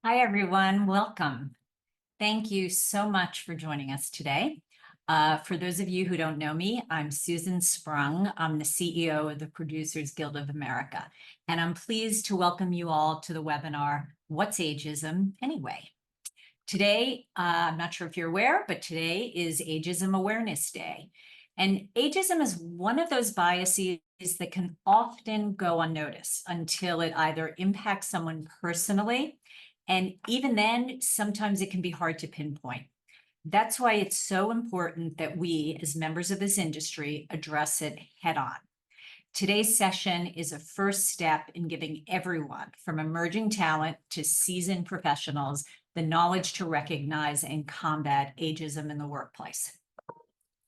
Hi, everyone. Welcome. Thank you so much for joining us today. For those of you who don't know me, I'm Susan Sprung. I'm the CEO of the Producers Guild of America, and I'm pleased to welcome you all to the webinar, What's Ageism Anyway? Today, I'm not sure if you're aware, but today is Ageism Awareness Day. And ageism is one of those biases that can often go unnoticed until it either impacts someone personally. And even then, sometimes it can be hard to pinpoint. That's why it's so important that we, as members of this industry, address it head on. Today's session is a first step in giving everyone, from emerging talent to seasoned professionals, the knowledge to recognize and combat ageism in the workplace.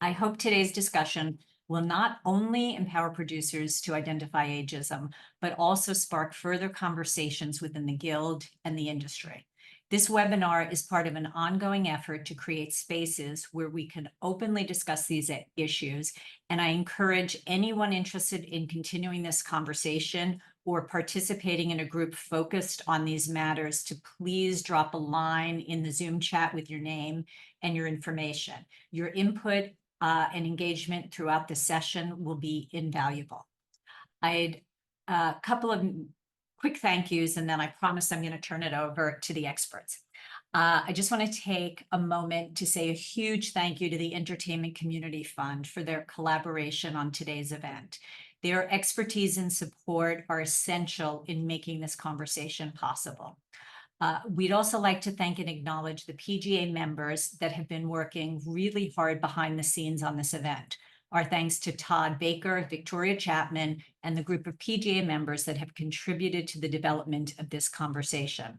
I hope today's discussion will not only empower producers to identify ageism, but also spark further conversations within the Guild and the industry. This webinar is part of an ongoing effort to create spaces where we can openly discuss these issues, and I encourage anyone interested in continuing this conversation or participating in a group focused on these matters to please drop a line in the Zoom chat with your name and your information. Your input and engagement throughout the session will be invaluable. I'd a couple of quick thank yous, and then I promise I'm going to turn it over to the experts. I just want to take a moment to say a huge thank you to the Entertainment Community Fund for their collaboration on today's event. Their expertise and support are essential in making this conversation possible. We'd also like to thank and acknowledge the PGA members that have been working really hard behind the scenes on this event. Our thanks to Todd Baker, Victoria Chapman, and the group of PGA members that have contributed to the development of this conversation.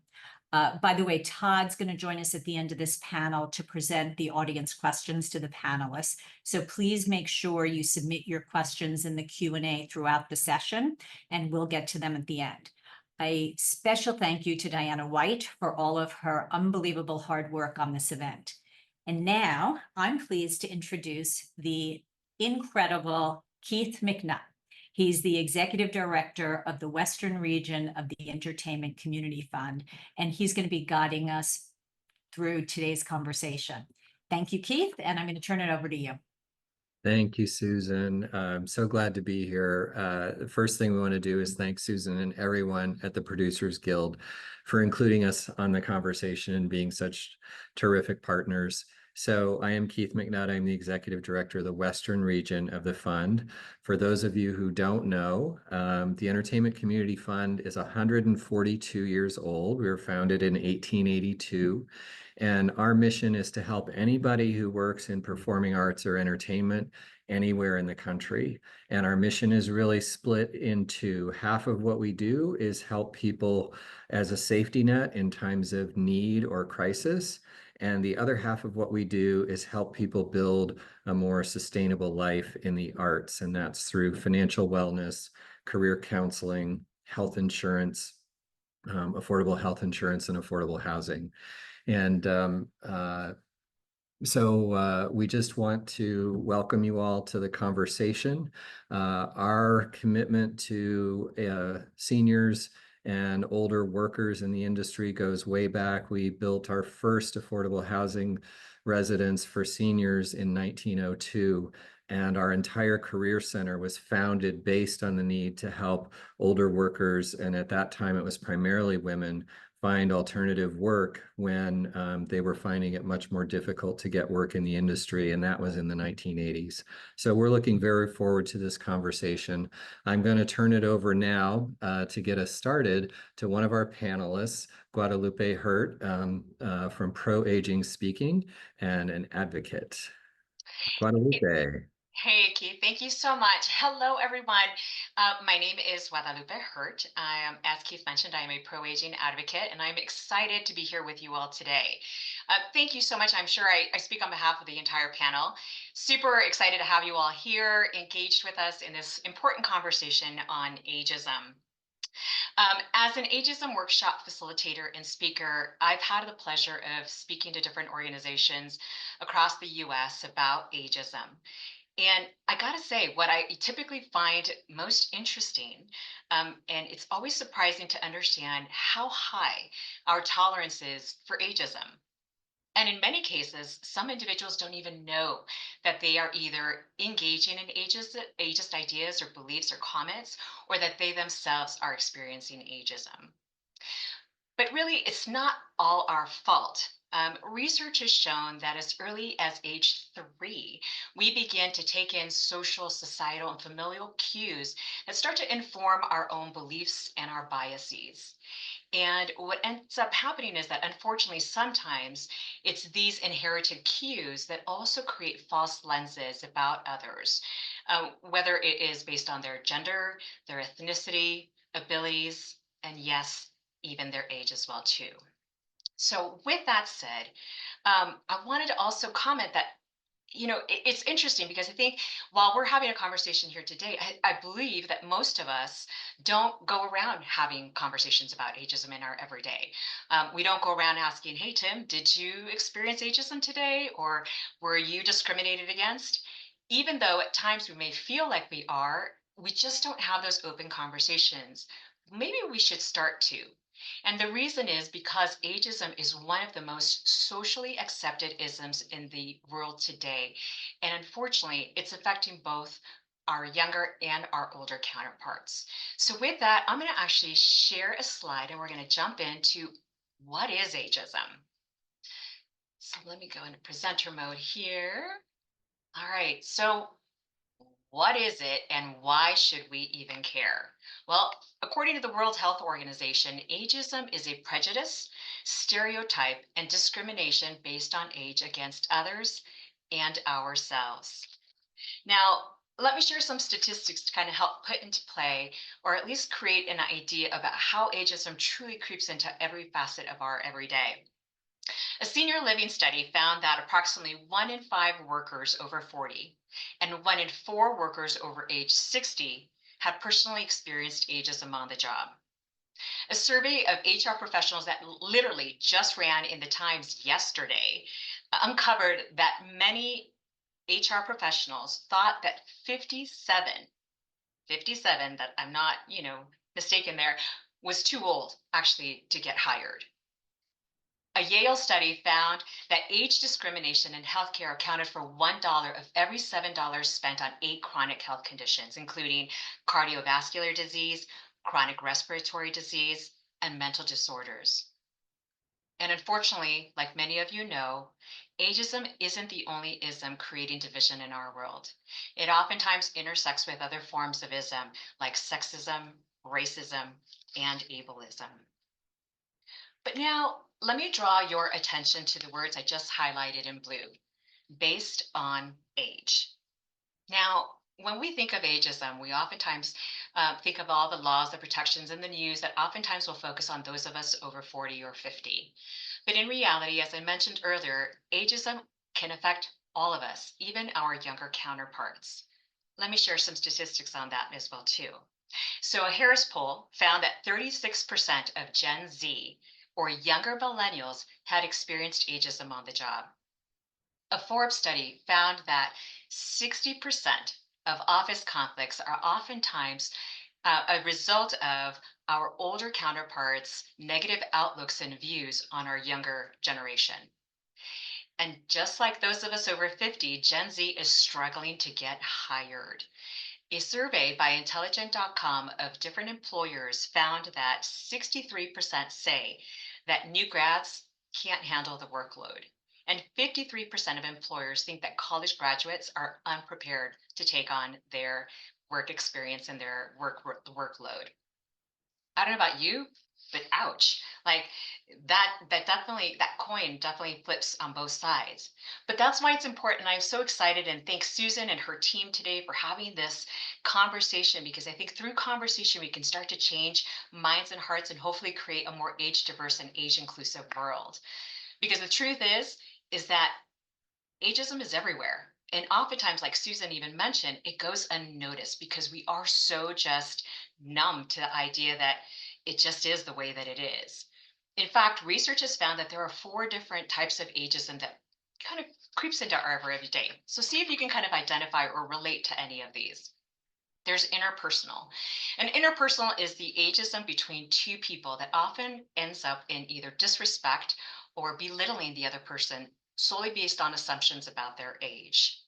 By the way, Todd's going to join us at the end of this panel to present the audience questions to the panelists. So please make sure you submit your questions in the Q&A throughout the session, and we'll get to them at the end. A special thank you to Diana White for all of her unbelievable hard work on this event. And now I'm pleased to introduce the incredible Keith McNutt. He's the Executive Director of the Western Region of the Entertainment Community Fund, and he's going to be guiding us through today's conversation. Thank you, Keith, and I'm going to turn it over to you. Thank you, Susan. I'm so glad to be here. The first thing we want to do is thank Susan and everyone at the Producers Guild for including us on the conversation and being such terrific partners. So I am Keith McNutt. I'm the Executive Director of the Western Region of the Fund. For those of you who don't know, the Entertainment Community Fund is 142 years old. We were founded in 1882. And our mission is to help anybody who works in performing arts or entertainment anywhere in the country. And our mission is really split into half of what we do is help people as a safety net in times of need or crisis. And the other half of what we do is help people build a more sustainable life in the arts. And that's through financial wellness, career counseling, health insurance, affordable health insurance, and affordable housing. And so we just want to welcome you all to the conversation. Our commitment to seniors and older workers in the industry goes way back. We built our first affordable housing residence for seniors in 1902. And our entire career center was founded based on the need to help older workers, and at that time it was primarily women, find alternative work when they were finding it much more difficult to get work in the industry, and that was in the 1980s. So we're looking very forward to this conversation. I'm going to turn it over now to get us started to one of our panelists, Guadalupe Hurt from Pro Aging Speaking and an advocate. Guadalupe. Hey, Keith, thank you so much. Hello, everyone. My name is Guadalupe Hurt. As Keith mentioned, I am a pro-aging advocate, and I'm excited to be here with you all today. Thank you so much. I'm sure I speak on behalf of the entire panel. Super excited to have you all here, engaged with us in this important conversation on ageism. As an ageism workshop facilitator and speaker, I've had the pleasure of speaking to different organizations across the US about ageism. And I gotta say, what I typically find most interesting, and it's always surprising to understand how high our tolerance is for ageism. And in many cases, some individuals don't even know that they are either engaging in ageist ideas or beliefs or comments, or that they themselves are experiencing ageism. But really, it's not all our fault. Research has shown that as early as age 3, we begin to take in social, societal, and familial cues that start to inform our own beliefs and our biases. And what ends up happening is that unfortunately, sometimes it's these inherited cues that also create false lenses about others, whether it is based on their gender, their ethnicity, abilities, and yes, even their age as well too. So, with that said, I wanted to also comment that it's interesting because I think while we're having a conversation here today, I believe that most of us don't go around having conversations about ageism in our everyday. We don't go around asking, "Hey, Tim, did you experience ageism today? Or were you discriminated against?" Even though at times we may feel like we are, we just don't have those open conversations. Maybe we should start to. And the reason is because ageism is one of the most socially accepted isms in the world today. And unfortunately, it's affecting both our younger and our older counterparts. So, with that, I'm going to actually share a slide and we're going to jump into what is ageism. So, let me go into presenter mode here. All right. So, what is it and why should we even care? Well, according to the World Health Organization, ageism is a prejudice, stereotype, and discrimination based on age against others and ourselves. Now, let me share some statistics to kind of help put into play or at least create an idea about how ageism truly creeps into every facet of our everyday. A senior living study found that approximately 1 in 5 workers over 40 and 1 in 4 workers over age 60 had personally experienced ageism on the job. A survey of HR professionals that literally just ran in the Times yesterday uncovered that many HR professionals thought that 57, that I'm not, mistaken there, was too old actually to get hired. A Yale study found that age discrimination in healthcare accounted for $1 of every $7 spent on 8 chronic health conditions, including cardiovascular disease, chronic respiratory disease, and mental disorders. And unfortunately, like many of you know, ageism isn't the only ism creating division in our world. It oftentimes intersects with other forms of ism like sexism, racism, and ableism. But now let me draw your attention to the words I just highlighted in blue, based on age. Now, when we think of ageism, we oftentimes think of all the laws, the protections, and the news that oftentimes will focus on those of us over 40 or 50. But in reality, as I mentioned earlier, ageism can affect all of us, even our younger counterparts. Let me share some statistics on that as well too. So a Harris poll found that 36% of Gen Z or younger millennials had experienced ageism on the job. A Forbes study found that 60% of office conflicts are oftentimes a result of our older counterparts' negative outlooks and views on our younger generation. And just like those of us over 50, Gen Z is struggling to get hired. A survey by Intelligent.com of different employers found that 63% say that new grads can't handle the workload. And 53% of employers think that college graduates are unprepared to take on their work experience and their workload. I don't know about you, but ouch. Like that coin definitely flips on both sides. But that's why it's important. I'm so excited and thank Susan and her team today for having this conversation because I think through conversation we can start to change minds and hearts and hopefully create a more age diverse and age inclusive world. Because the truth is that ageism is everywhere. And oftentimes, like Susan even mentioned, it goes unnoticed because we are so just numb to the idea that it just is the way that it is. In fact, research has found that there are 4 different types of ageism that kind of creeps into our everyday. So see if you can kind of identify or relate to any of these. There's interpersonal. And interpersonal is the ageism between two people that often ends up in either disrespect or belittling the other person solely based on assumptions about their age.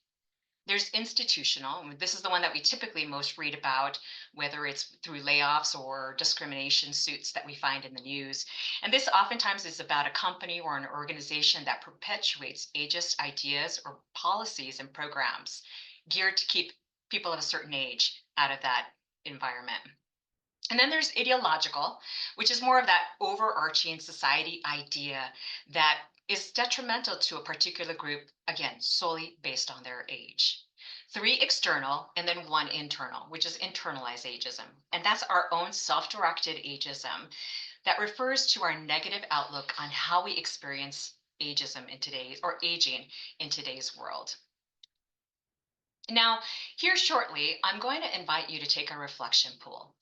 There's institutional. This is the one that we typically most read about, whether it's through layoffs or discrimination suits that we find in the news. And this oftentimes is about a company or an organization that perpetuates ageist ideas or policies and programs geared to keep people of a certain age out of that environment. And then there's ideological, which is more of that overarching society idea that is detrimental to a particular group, again, solely based on their age. Three external, and then one internal, which is internalized ageism. And that's our own self directed ageism that refers to our negative outlook on how we experience ageism in today's or aging in today's world. Now, here shortly, I'm going to invite you to take a reflection pool.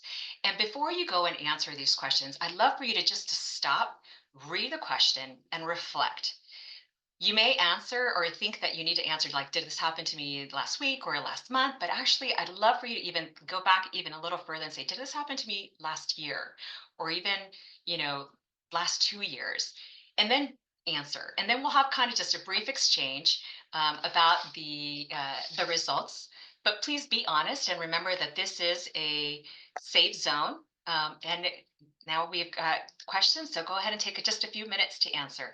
And before you go and answer these questions, I'd love for you to just to stop, read the question, and reflect. You may answer or think that you need to answer, like, did this happen to me last week or last month? But actually, I'd love for you to even go back even a little further and say, did this happen to me last year? Or even, you know, last 2 years? And then answer. And then we'll have kind of just a brief exchange about the results. But please be honest and remember that this is a safe zone. And now we've got questions, so go ahead and take just a few minutes to answer.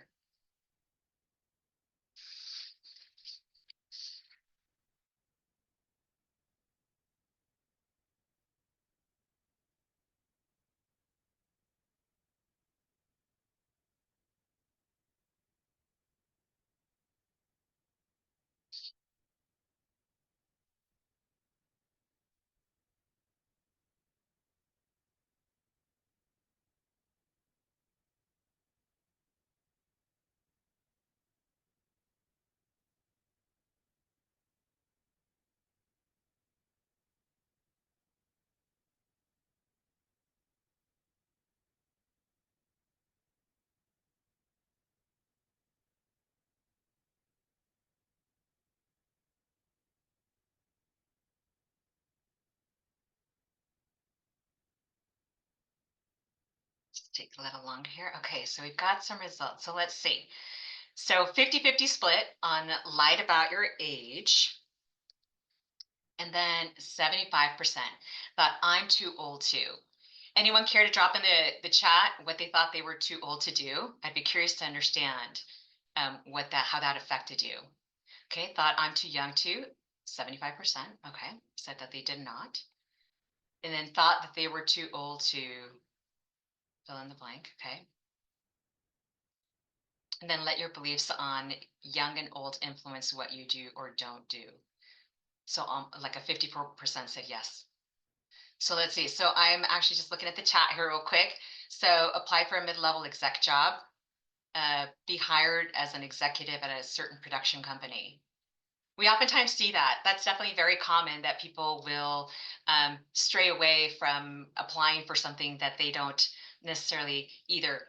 Just take a little longer here. Okay, so we've got some results. So let's see. So 50-50 split on lied about your age. And then 75% thought I'm too old to. Anyone care to drop in the chat what they thought they were too old to do? I'd be curious to understand how that affected you. Okay, thought I'm too young to, 75%. Okay, said that they did not. And then thought that they were too old to fill in the blank. Okay. And then let your beliefs on young and old influence what you do or don't do. So like a 54% said yes. So let's see. So I'm actually just looking at the chat here real quick. So apply for a mid-level exec job, be hired as an executive at a certain production company. We oftentimes see that. That's definitely very common that people will stray away from applying for something that they don't necessarily either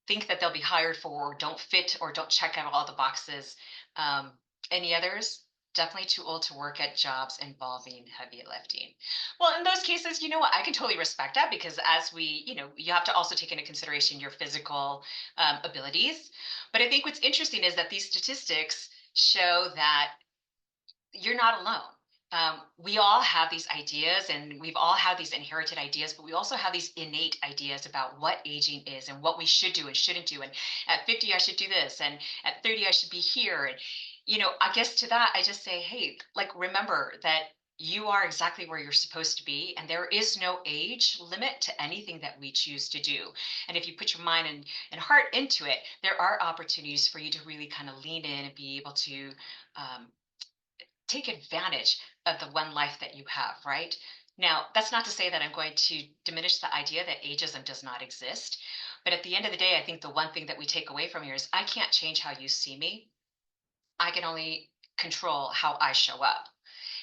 think that they'll be hired for or don't fit or don't check out all the boxes. Any others? Definitely too old to work at jobs involving heavy lifting. Well, in those cases, you know what? I can totally respect that because as we, you have to also take into consideration your physical abilities. But I think what's interesting is that these statistics show that you're not alone. We all have these ideas and we've all had these inherited ideas, but we also have these innate ideas about what aging is and what we should do and shouldn't do. And at 50, I should do this. And at 30, I should be here. And, I guess to that, I just say, hey, like, remember that you are exactly where you're supposed to be. And there is no age limit to anything that we choose to do. And if you put your mind and heart into it, there are opportunities for you to really kind of lean in and be able to take advantage of the one life that you have, right? Now, that's not to say that I'm going to diminish the idea that ageism does not exist. But at the end of the day, I think the one thing that we take away from here is I can't change how you see me. I can only control how I show up.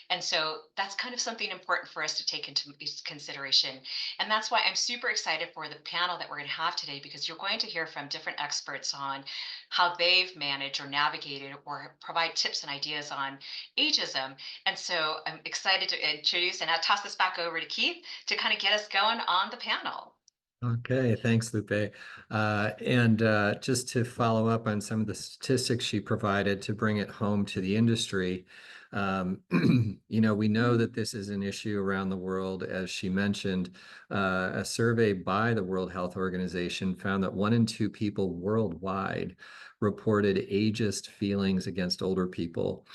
And so that's kind of something important for us to take into consideration. And that's why I'm super excited for the panel that we're going to have today, because you're going to hear from different experts on how they've managed or navigated or provide tips and ideas on ageism. And so I'm excited to introduce, and I'll toss this back over to Keith to kind of get us going on the panel. Okay, thanks, Lupe. And just to follow up on some of the statistics she provided to bring it home to the industry, we know that this is an issue around the world. As she mentioned, a survey by the World Health Organization found that 1 in 2 people worldwide reported ageist feelings against older people.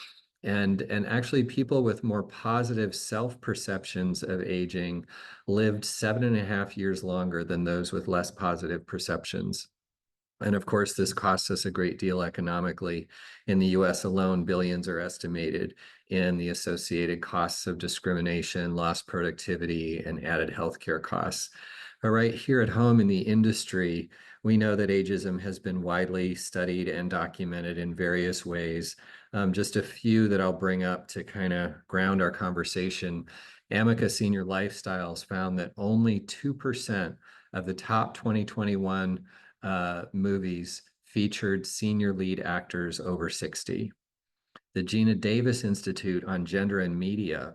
And actually, people with more positive self-perceptions of aging lived 7.5 years longer than those with less positive perceptions. And of course, this costs us a great deal economically. In the US alone, billions are estimated in the associated costs of discrimination, lost productivity, and added healthcare costs. But right here at home in the industry, we know that ageism has been widely studied and documented in various ways. Just a few that I'll bring up to kind of ground our conversation. Amica Senior Lifestyles found that only 2% of the top 2021 movies featured senior lead actors over 60. The Gina Davis Institute on Gender and Media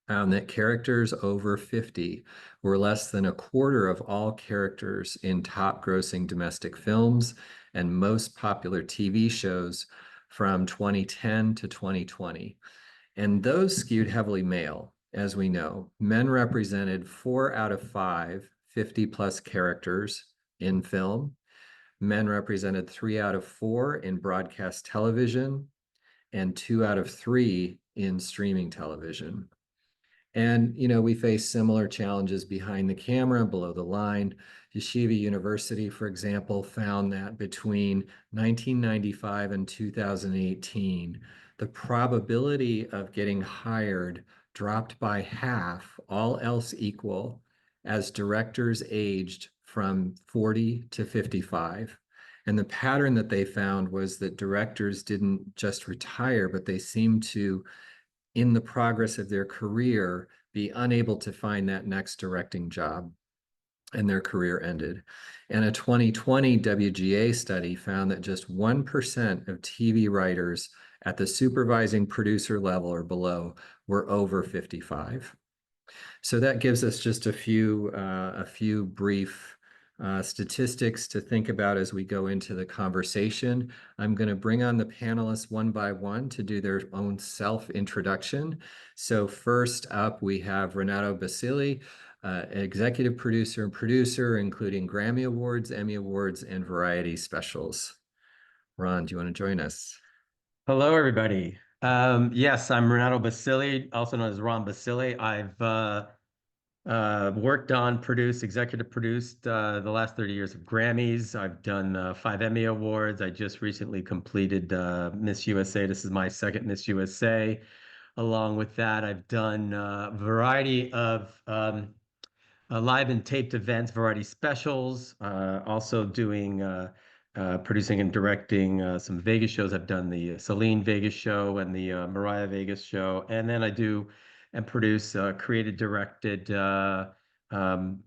found that characters over 50 were less than a quarter of all characters in top grossing domestic films and most popular TV shows from 2010 to 2020. And those skewed heavily male, as we know. Men represented 4 out of 5 50 plus characters in film. Men represented 3 out of 4 in broadcast television and 2 out of 3 in streaming television. And, we face similar challenges behind the camera, below the line. Yeshiva University, for example, found that between 1995 and 2018, the probability of getting hired dropped by half, all else equal, as directors aged from 40 to 55. And the pattern that they found was that directors didn't just retire, but they seemed to, in the progress of their career, be unable to find that next directing job, and their career ended. And a 2020 WGA study found that just 1% of TV writers at the supervising producer level or below were over 55. So that gives us just a few brief statistics to think about as we go into the conversation. I'm going to bring on the panelists one by one to do their own self-introduction. So first up, we have Renato Basili, executive producer and producer, including Grammy Awards, Emmy Awards, and Variety Specials. Ron, do you want to join us? Hello, everybody. Yes, I'm Renato Basili, also known as Ron Basili. I've worked on, executive produced the last 30 years of Grammys. I've done 5 Emmy Awards. I just recently completed Miss USA. This is my second Miss USA. Along with that, I've done a variety of live and taped events, variety specials, also doing producing and directing some Vegas shows. I've done the Celine Vegas show and the Mariah Vegas show. And then I do and produce, created, directed some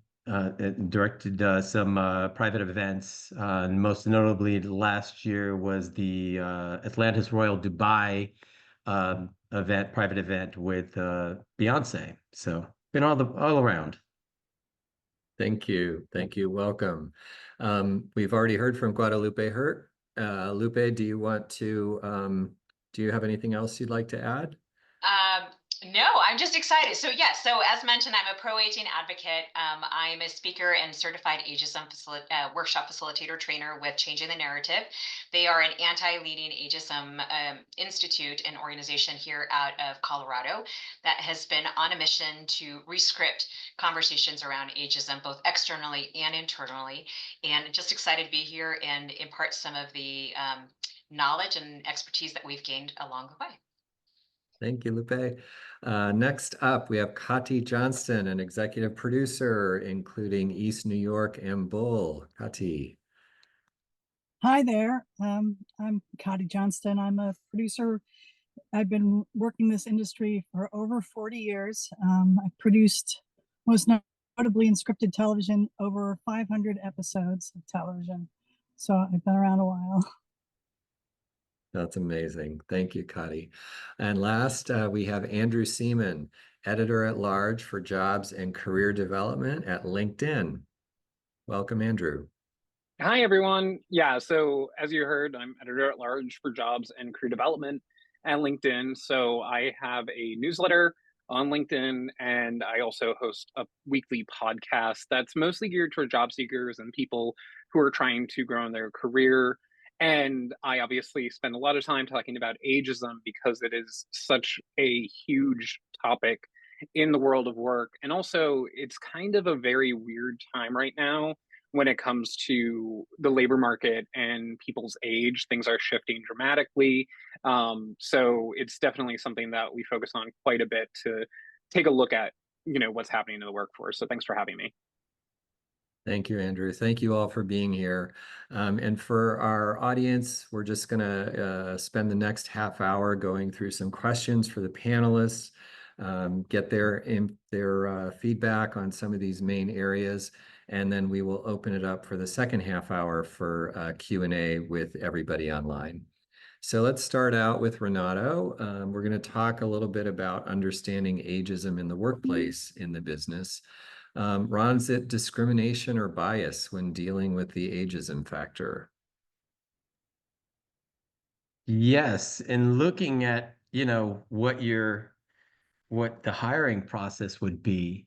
private events. And most notably last year was the Atlantis Royal Dubai private event with Beyonce. So been all around. Thank you. Thank you. Welcome. We've already heard from Guadalupe Hurt. Lupe, do you have anything else you'd like to add? No, I'm just excited. So yes, so as mentioned, I'm a pro-aging advocate. I'm a speaker and certified ageism workshop facilitator trainer with Changing the Narrative. They are an anti-leading ageism institute and organization here out of Colorado that has been on a mission to rescript conversations around ageism, both externally and internally. And just excited to be here and impart some of the knowledge and expertise that we've gained along the way. Thank you, Lupe. Next up, we have Kati Johnston, an executive producer, including East New York and Bull. Kati. Hi there. I'm Kati Johnston. I'm a producer I've been working this industry for over 40 years. I've produced, most notably in scripted television, over 500 episodes of television. So I've been around a while. That's amazing. Thank you, Kadi. And last, we have Andrew Seaman, editor at large for jobs and career development at LinkedIn. Welcome, Andrew. Hi, everyone. Yeah, so as you heard, I'm editor at large for jobs and career development at LinkedIn. So I have a newsletter on LinkedIn, and I also host a weekly podcast that's mostly geared toward job seekers and people who are trying to grow in their career. And I obviously spend a lot of time talking about ageism because it is such a huge topic in the world of work. And also, it's kind of a very weird time right now when it comes to the labor market and people's age. Things are shifting dramatically. So it's definitely something that we focus on quite a bit to take a look at, what's happening in the workforce. So thanks for having me. Thank you, Andrew. Thank you all for being here. And for our audience, we're just going to spend the next half hour going through some questions for the panelists, get their feedback on some of these main areas, and then we will open it up for the second half hour for Q&A with everybody online. So let's start out with Renato. We're going to talk a little bit about understanding ageism in the workplace in the business. Ron, is it discrimination or bias when dealing with the ageism factor? Yes, and looking at, what the hiring process would be,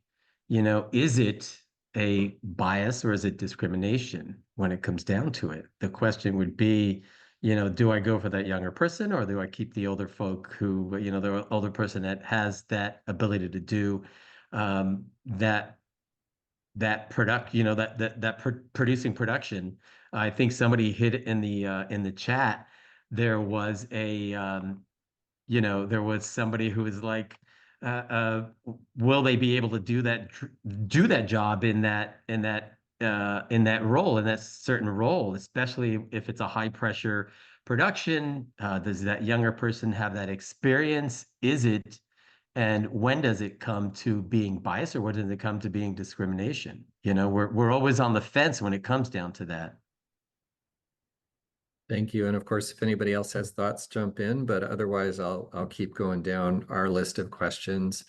is it a bias or is it discrimination when it comes down to it? The question would be, do I go for that younger person or do I keep the older folk who, the older person that has that ability to do that product, producing production. I think somebody hit it in the chat. There was there was somebody who was like, will they be able to do that job in that role, in that certain role, especially if it's a high pressure production? Does that younger person have that experience? And when does it come to being biased or when does it come to being discrimination? We're always on the fence when it comes down to that. Thank you. And of course, if anybody else has thoughts, jump in, but otherwise I'll keep going down our list of questions.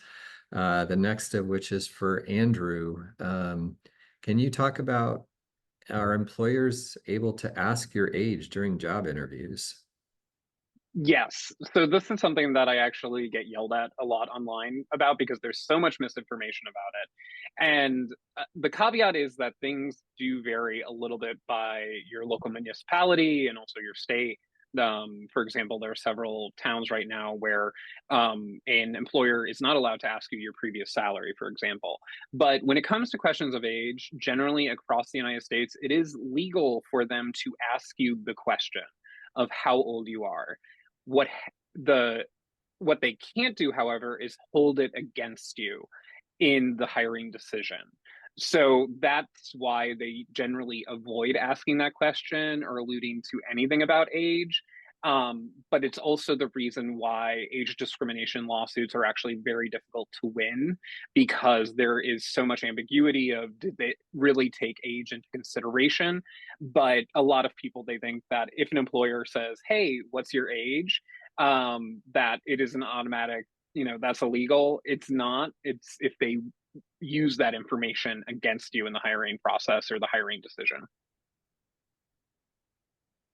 The next of which is for Andrew. Can you talk about, are employers able to ask your age during job interviews? Yes. So this is something that I actually get yelled at a lot online about because there's so much misinformation about it. And the caveat is that things do vary a little bit by your local municipality and also your state. For example, there are several towns right now where an employer is not allowed to ask you your previous salary, for example. But when it comes to questions of age, generally across the United States, it is legal for them to ask you the question of how old you are. What the what they can't do, however, is hold it against you in the hiring decision. So that's why they generally avoid asking that question or alluding to anything about age. But it's also the reason why age discrimination lawsuits are actually very difficult to win, because there is so much ambiguity of, did they really take age into consideration? But a lot of people, they think that if an employer says, hey, what's your age? That it is an automatic, that's illegal. It's not. It's if they use that information against you in the hiring process or the hiring decision.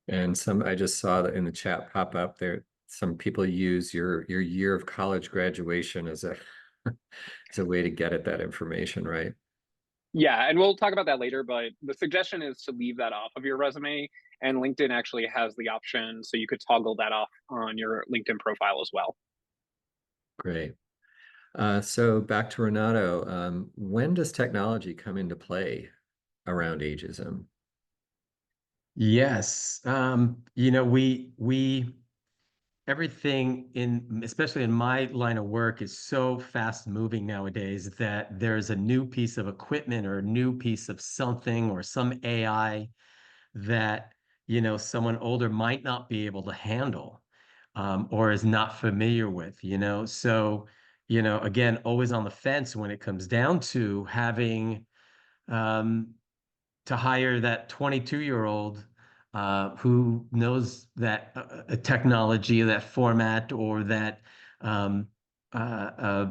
And I just saw that in the chat pop up there, some people use your year of college graduation as a as a way to get at that information, right? Yeah, and we'll talk about that later, but the suggestion is to leave that off of your resume, and LinkedIn actually has the option, so you could toggle that off on your LinkedIn profile as well. Great. So back to Renato, when does technology come into play around ageism? Yes. We everything especially in my line of work, is so fast moving nowadays that there's a new piece of equipment or a new piece of something or some AI that, someone older might not be able to handle. or is not familiar with, you know? So, you know, again, always on the fence when it comes down to having to hire that 22-year-old who knows that technology, that format, or that um, uh,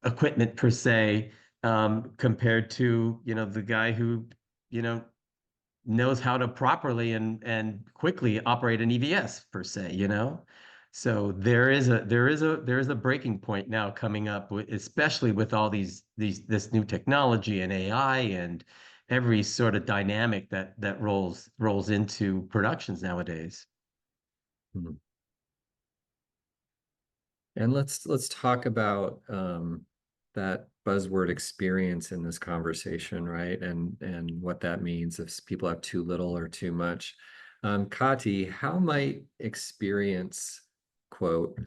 equipment per se, compared to, you know, the guy who, you know, knows how to properly and quickly operate an EVS per se, you know? So there is a breaking point now coming up, especially with all this new technology and AI and every sort of dynamic that rolls into productions nowadays. Mhm. And let's talk about that buzzword experience in this conversation, right? And what that means if people have too little or too much. Kati, how might experience, quote,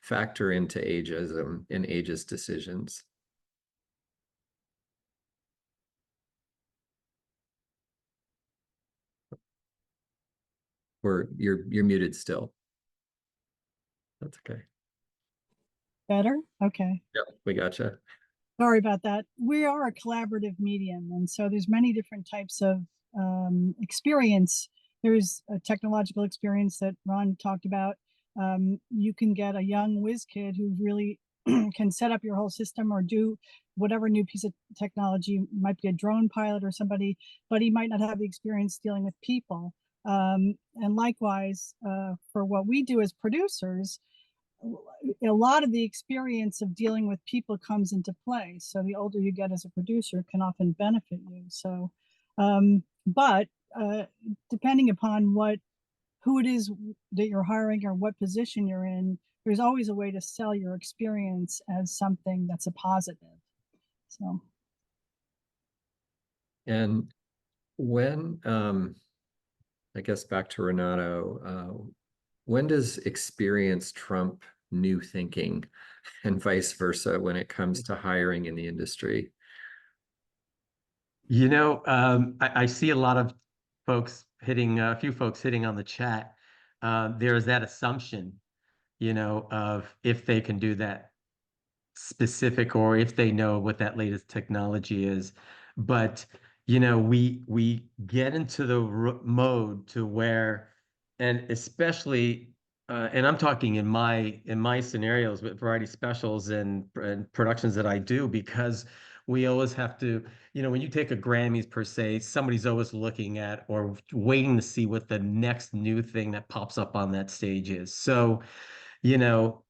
factor into ageism in ageist decisions? Or you're muted still. That's okay. Better? Okay. Yep, we gotcha. Sorry about that. We are a collaborative medium, and so there's many different types of experience. There's a technological experience that Ron talked about. You can get a young whiz kid who really can set up your whole system or do whatever new piece of technology. Might be a drone pilot or somebody, but he might not have the experience dealing with people. And likewise, for what we do as producers, a lot of the experience of dealing with people comes into play. So the older you get as a producer can often benefit you. So, but depending upon who it is that you're hiring or what position you're in, there's always a way to sell your experience as something that's a positive. So, And when, I guess back to Renato, when does experience trump new thinking and vice versa when it comes to hiring in the industry? You know, I see a lot of folks hitting, a few folks hitting on the chat. There's that assumption, you know, of if they can do that specific or if they know what that latest technology is. But, you know, we get into the mode to where, and especially, and I'm talking in my scenarios with variety specials and productions that I do, because we always have to, you know, when you take a Grammys per se, somebody's always looking at or waiting to see what the next new thing that pops up on that stage is. So, you know,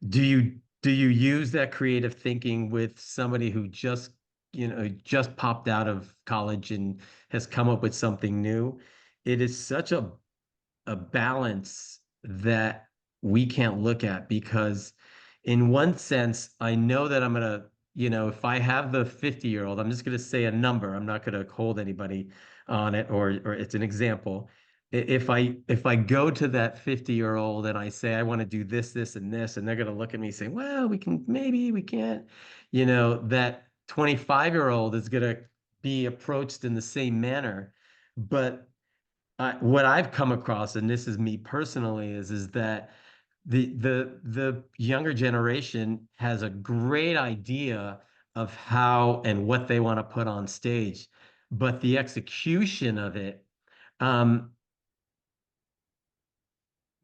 do you use that creative thinking with somebody who just, you know, just popped out of college and has come up with something new? It is such a balance that we can't look at, because in one sense, I know that I'm gonna, you know, if I have the 50-year-old, I'm just gonna say a number. I'm not gonna hold anybody on it, or it's an example. If I go to that 50-year-old and I say I want to do this, this, and this, and they're gonna look at me saying, well, we can, maybe we can't, you know, that 25-year-old is gonna be approached in the same manner. But what I've come across, and this is me personally, is that the younger generation has a great idea of how and what they want to put on stage, but the execution of it, um,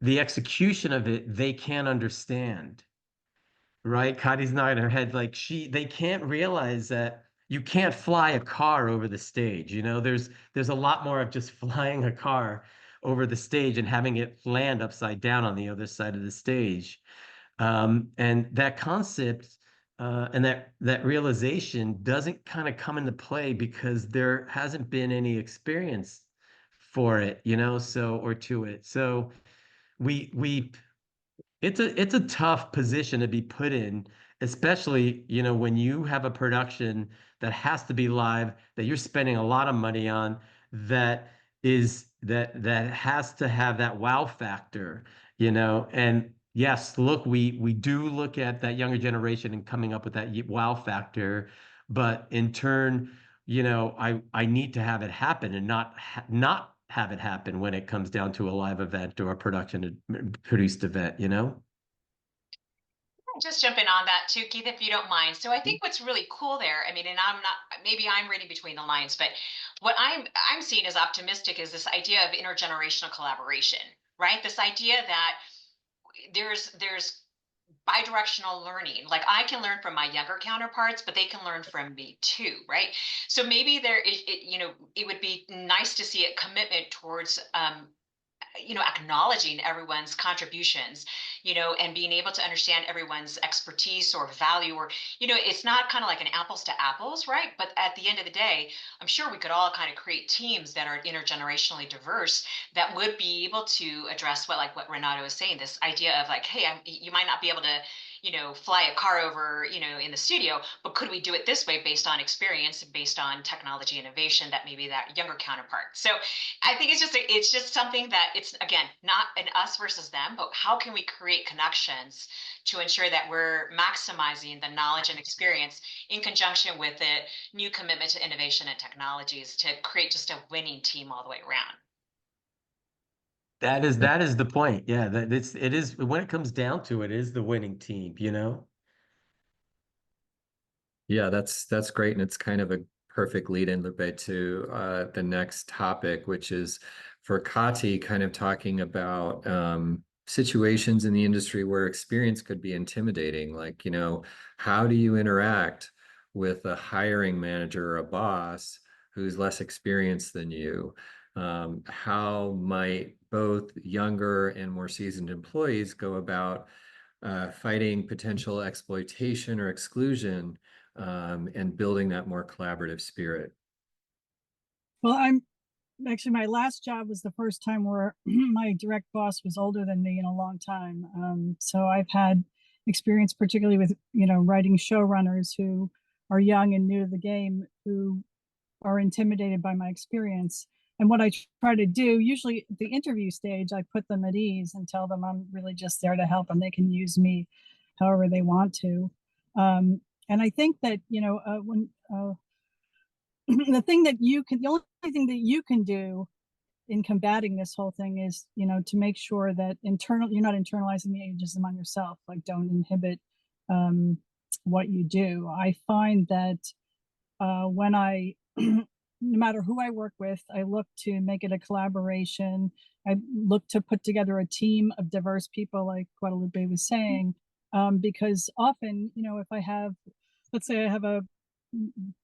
they can't understand. Right? Kadi's nodding her head like they can't realize that you can't fly a car over the stage. You know, there's a lot more of just flying a car over the stage and having it land upside down on the other side of the stage. And that concept and that realization doesn't kind of come into play because there hasn't been any experience for it, you know, so or to it. So we it's a tough position to be put in, especially, you know, when you have a production that has to be live, that you're spending a lot of money on, that has to have that wow factor, you know. And yes, look, we do look at that younger generation and coming up with that wow factor, but in turn, you know, I need to have it happen and not have it happen when it comes down to a live event or a production produced event, you know? Just jump in on that too, Keith, if you don't mind. So I think what's really cool there, I mean, and I'm not, maybe I'm reading between the lines, but what I'm seeing as optimistic is this idea of intergenerational collaboration, right? This idea that there's bidirectional learning. Like I can learn from my younger counterparts, but they can learn from me too, right? So maybe it would be nice to see a commitment towards acknowledging everyone's contributions, and being able to understand everyone's expertise or value, or, it's not kind of like an apples to apples, right? But at the end of the day, I'm sure we could all kind of create teams that are intergenerationally diverse that would be able to address what Renato is saying, this idea of like, hey, you might not be able to, fly a car over, in the studio, but could we do it this way based on experience, based on technology innovation that maybe that younger counterpart. So I think it's just something that it's, again, not an us versus them, but how can we create connections to ensure that we're maximizing the knowledge and experience in conjunction with the new commitment to innovation and technologies to create just a winning team all the way around. That is the point. Yeah, it is when it comes down to it, is the winning team, you know? Yeah, that's great, and it's kind of a perfect lead in, Lupe, to the next topic, which is for Kati, kind of talking about situations in the industry where experience could be intimidating. Like, how do you interact with a hiring manager or a boss who's less experienced than you? How might both younger and more seasoned employees go about fighting potential exploitation or exclusion, and building that more collaborative spirit? Well, I'm actually, my last job was the first time where my direct boss was older than me in a long time. So I've had experience, particularly with, writing showrunners who are young and new to the game, who are intimidated by my experience. And what I try to do, usually at the interview stage, I put them at ease and tell them I'm really just there to help and they can use me however they want to. And I think that, when the only thing that you can do in combating this whole thing is, to make sure that you're not internalizing the ageism on yourself. Like, don't inhibit what you do. I find that when I no matter who I work with, I look to make it a collaboration. I look to put together a team of diverse people, like Guadalupe was saying, because often, if let's say I have a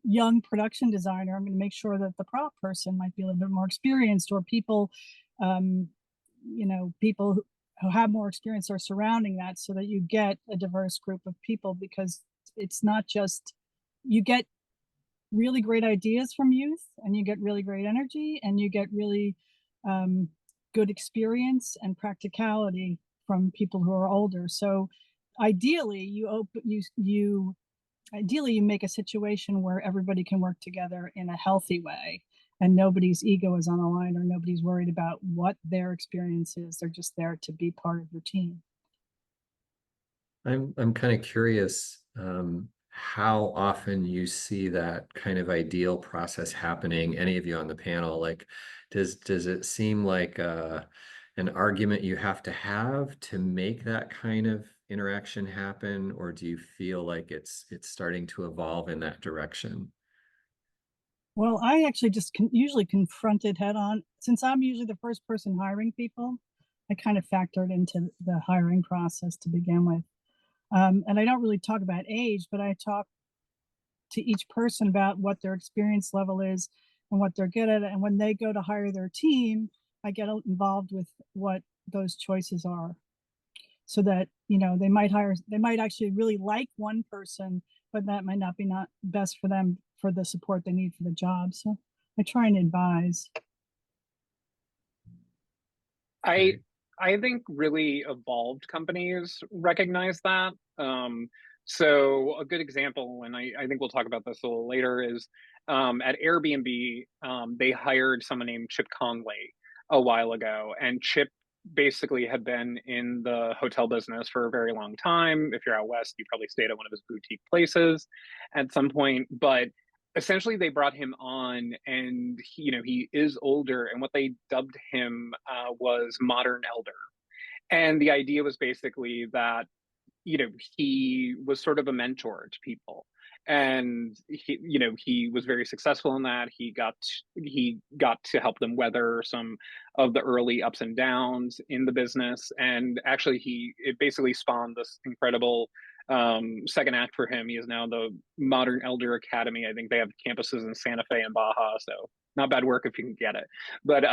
young production designer, I'm going to make sure that the prop person might be a little bit more experienced, or um, people who have more experience are surrounding that, so that you get a diverse group of people, because it's not just, you get really great ideas from youth, and you get really great energy, and you get really good experience and practicality from people who are older. So ideally you make a situation where everybody can work together in a healthy way, and nobody's ego is on the line, or nobody's worried about what their experience is. They're just there to be part of your team. I'm kind of curious how often you see that kind of ideal process happening, any of you on the panel. Like, does it seem like an argument you have to make that kind of interaction happen, or do you feel like it's starting to evolve in that direction? Well, I actually just usually confront it head on. Since I'm usually the first person hiring people, I kind of factored into the hiring process to begin with. And I don't really talk about age, but I talk to each person about what their experience level is and what they're good at. And when they go to hire their team, I get involved with what those choices are, so that, they might actually really like one person, but that might not be not best for them for the support they need for the job. So I try and advise. I I think really evolved companies recognize that. So a good example, and I think we'll talk about this a little later, is at Airbnb, they hired someone named Chip Conley a while ago, and Chip basically had been in the hotel business for a very long time. If you're out west, you probably stayed at one of his boutique places at some point. But essentially they brought him on, and he is older, and what they dubbed him was modern elder. And the idea was basically that he was sort of a mentor to people, and he was very successful in that. He got to help them weather some of the early ups and downs in the business, and actually it basically spawned this incredible second act for him. He is now the Modern Elder Academy. I think they have campuses in Santa Fe and Baja, so not bad work if you can get it. But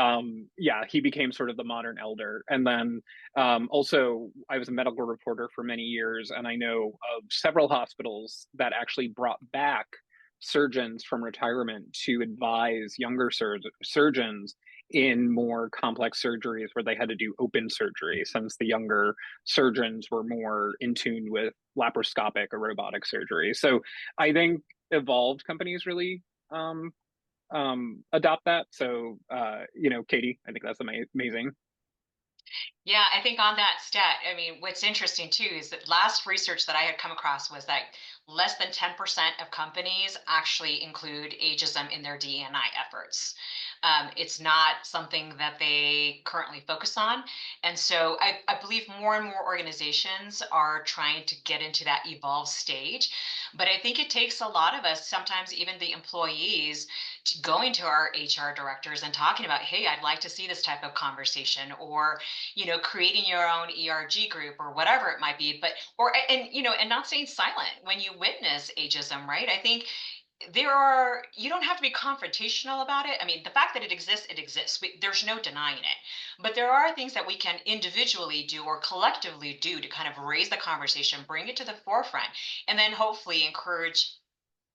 yeah, he became sort of the modern elder. And then also, I was a medical reporter for many years, and I know of several hospitals that actually brought back surgeons from retirement to advise younger surgeons in more complex surgeries where they had to do open surgery, since the younger surgeons were more in tune with laparoscopic or robotic surgery. So I think evolved companies really adopt that. So Katie, I think that's amazing. Yeah, I think on that stat, I mean, what's interesting too is that last research that I had come across was that less than 10% of companies actually include ageism in their D&I efforts. It's not something that they currently focus on. And so I believe more and more organizations are trying to get into that evolved stage. But I think it takes a lot of us, sometimes even the employees, going to our HR directors and talking about, hey, I'd like to see this type of conversation, or creating your own ERG group or whatever it might be. But and not staying silent when you witness ageism, right? I think you don't have to be confrontational about it. I mean, the fact that it exists, it exists. There's no denying it. But there are things that we can individually do or collectively do to kind of raise the conversation, bring it to the forefront, and then hopefully encourage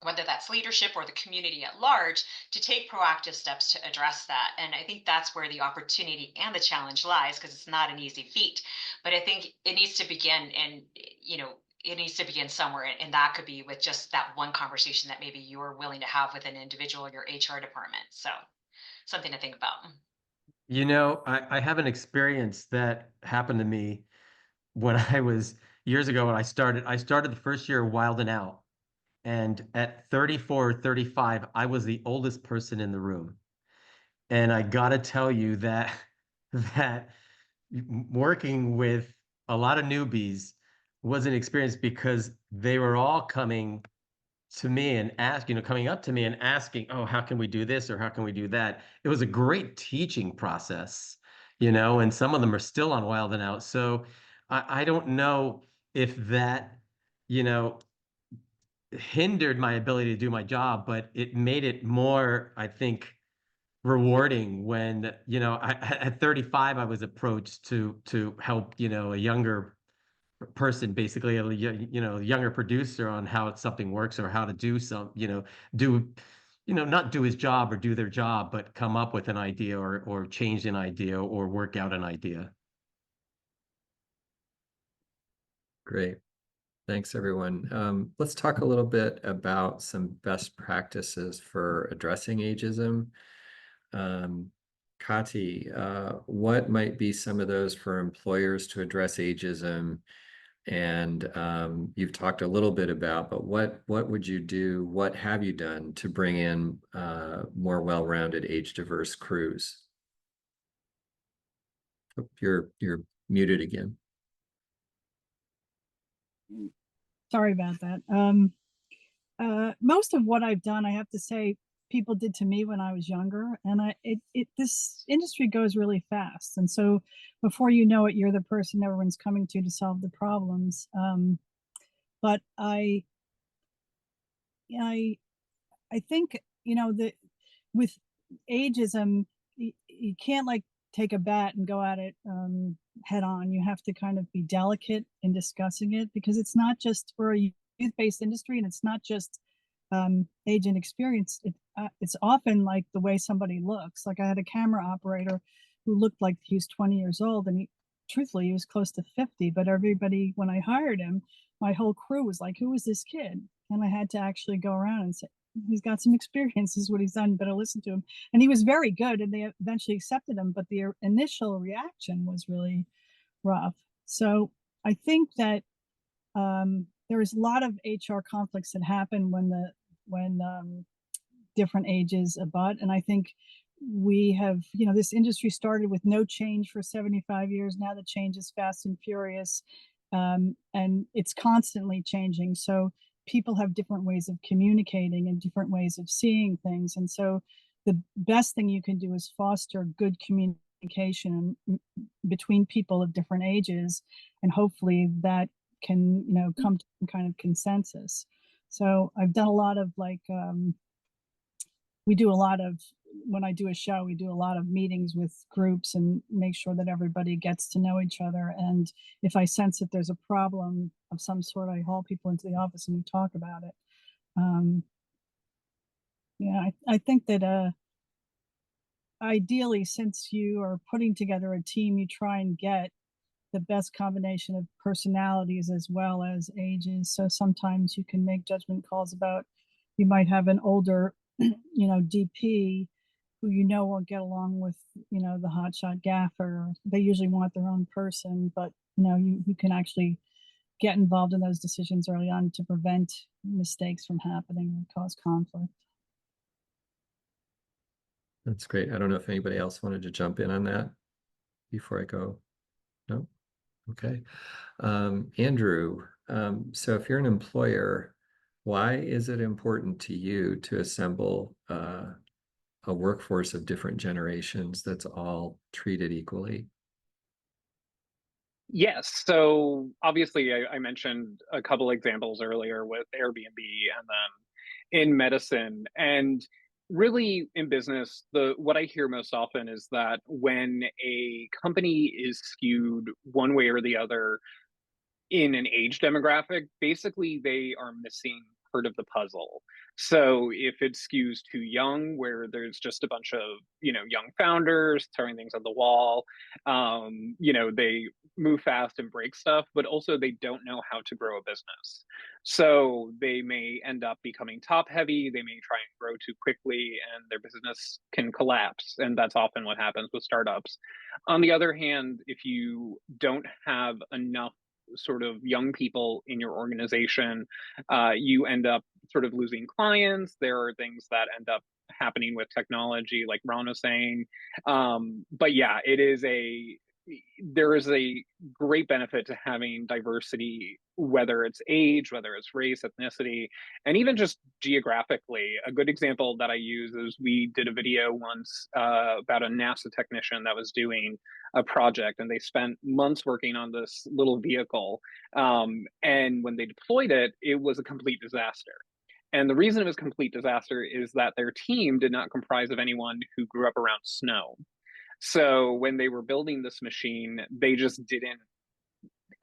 whether that's leadership or the community at large, to take proactive steps to address that. And I think that's where the opportunity and the challenge lies, because it's not an easy feat. But I think it needs to begin, and it needs to begin somewhere. And that could be with just that one conversation that maybe you're willing to have with an individual or your HR department. So something to think about. I have an experience that happened to me when I was years ago when I started the first year of Wild and Out. And at 34 or 35, I was the oldest person in the room. And I gotta tell you that that working with a lot of newbies was an experience, because they were all coming to me and coming up to me and asking, oh, how can we do this or how can we do that? It was a great teaching process, and some of them are still on Wild and Out. So I don't know if that, you know, hindered my ability to do my job, but it made it more, I think, rewarding when, at 35, I was approached to help, a younger person, basically younger producer, on how something works or how to do do not do his job or do their job, but come up with an idea or change an idea or work out an idea. Great. Thanks, everyone. Let's talk a little bit about some best practices for addressing ageism. Kati, what might be some of those for employers to address ageism? And you've talked a little bit about, but what would you do? What have you done to bring in more well-rounded, age-diverse crews? Oh, you're muted again. Sorry about that. Most of what I've done, I have to say, people did to me when I was younger, and this industry goes really fast, and so before you know it, you're the person everyone's coming to solve the problems. But I think that with ageism, you can't like take a bat and go at it head on. You have to kind of be delicate in discussing it, because it's not just for a youth-based industry, and it's not just age and experience. It's often like the way somebody looks. Like I had a camera operator who looked like he was 20 years old, and truthfully, he was close to 50. But everybody, when I hired him, my whole crew was like, "Who is this kid?" And I had to actually go around and say, "He's got some experience. This is what he's done. Better listen to him." And he was very good, and they eventually accepted him. But the initial reaction was really rough. So I think that there is a lot of HR conflicts that happen when different ages abut. And I think we have, this industry started with no change for 75 years. Now the change is fast and furious, and it's constantly changing. So people have different ways of communicating and different ways of seeing things. And so the best thing you can do is foster good communication between people of different ages, and hopefully that can, come to some kind of consensus. So I've done a lot of we do a lot of, when I do a show, we do a lot of meetings with groups and make sure that everybody gets to know each other. And if I sense that there's a problem of some sort, I haul people into the office and we talk about it. I think that ideally, since you are putting together a team, you try and get the best combination of personalities as well as ages. So sometimes you can make judgment calls about, you might have an older, DP who won't get along with, the hotshot gaffer. They usually want their own person, but you can actually get involved in those decisions early on to prevent mistakes from happening and cause conflict. That's great. I don't know if anybody else wanted to jump in on that before I go. No? Okay. Andrew, so if you're an employer, why is it important to you to assemble a workforce of different generations that's all treated equally? Yes. So obviously, I mentioned a couple examples earlier with Airbnb and then in medicine. And really in business, what I hear most often is that when a company is skewed one way or the other in an age demographic, basically they are missing part of the puzzle. So if it skews too young, where there's just a bunch of, young founders throwing things at the wall, they move fast and break stuff, but also they don't know how to grow a business. So they may end up becoming top heavy, they may try and grow too quickly, and their business can collapse. And that's often what happens with startups. On the other hand, if you don't have enough sort of young people in your organization, you end up sort of losing clients. There are things that end up happening with technology, like Ron was saying. But yeah, there is a great benefit to having diversity, whether it's age, whether it's race, ethnicity, and even just geographically. A good example that I use is we did a video once about a NASA technician that was doing a project, and they spent months working on this little vehicle. And when they deployed it, it was a complete disaster. And the reason it was a complete disaster is that their team did not comprise of anyone who grew up around snow. So when they were building this machine, they just didn't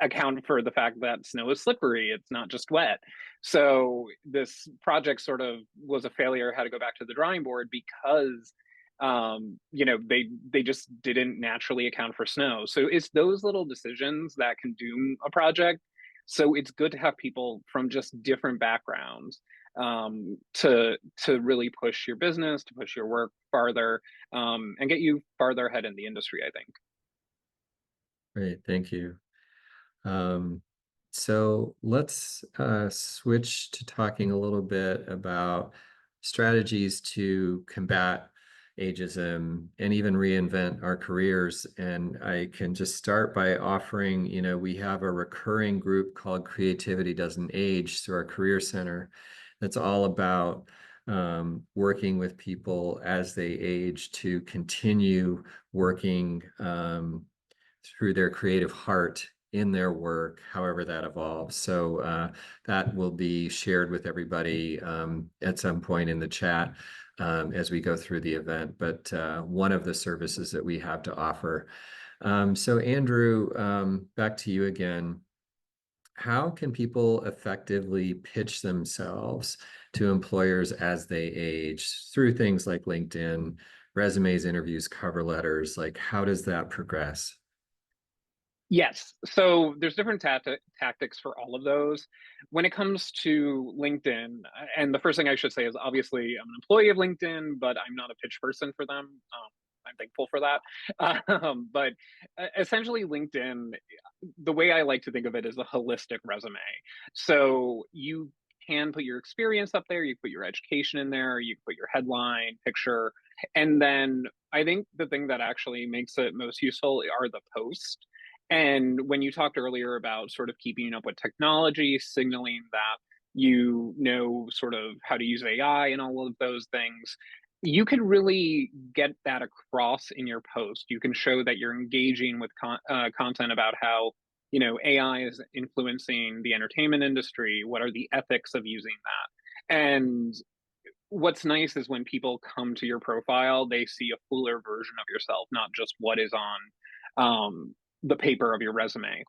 account for the fact that snow is slippery. It's not just wet. So this project sort of was a failure, had to go back to the drawing board because they just didn't naturally account for snow. So it's those little decisions that can doom a project. So it's good to have people from just different backgrounds to really push your business, to push your work farther, and get you farther ahead in the industry, I think. Great, thank you. So let's switch to talking a little bit about strategies to combat ageism and even reinvent our careers. And I can just start by offering, we have a recurring group called Creativity Doesn't Age through our Career Center. That's all about working with people as they age to continue working through their creative heart in their work, however that evolves. So that will be shared with everybody at some point in the chat as we go through the event, but one of the services that we have to offer. So Andrew, back to you again. How can people effectively pitch themselves to employers as they age through things like LinkedIn, resumes, interviews, cover letters? Like, how does that progress? Yes. So there's different tactics for all of those. When it comes to LinkedIn, and the first thing I should say is obviously I'm an employee of LinkedIn, but I'm not a pitch person for them. I'm thankful for that. But essentially, LinkedIn, the way I like to think of it is a holistic resume. So you can one, put your experience up there, you put your education in there, you put your headline, picture, and then I think the thing that actually makes it most useful are the posts. And when you talked earlier about sort of keeping up with technology, signaling that you know sort of how to use AI and all of those things, you can really get that across in your post. You can show that you're engaging with content about how, you know, AI is influencing the entertainment industry. What are the ethics of using that? And what's nice is when people come to your profile, they see a fuller version of yourself, not just what is on the paper of your resume.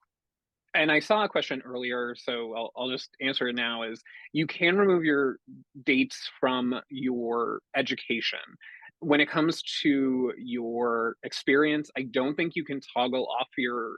And I saw a question earlier, so I'll just answer it now, is you can remove your dates from your education. When it comes to your experience, I don't think you can toggle off your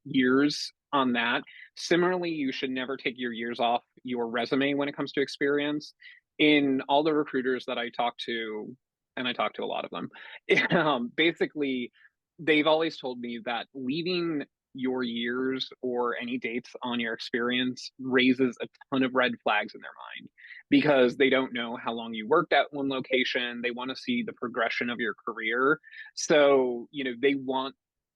years on that. Similarly, you should never take your years off your resume when it comes to experience. In all the recruiters that I talk to, and I talk to a lot of them, basically, they've always told me that leaving your years or any dates on your experience raises a ton of red flags in their mind, because they don't know how long you worked at one location. They want to see the progression of your career. So, you know, they want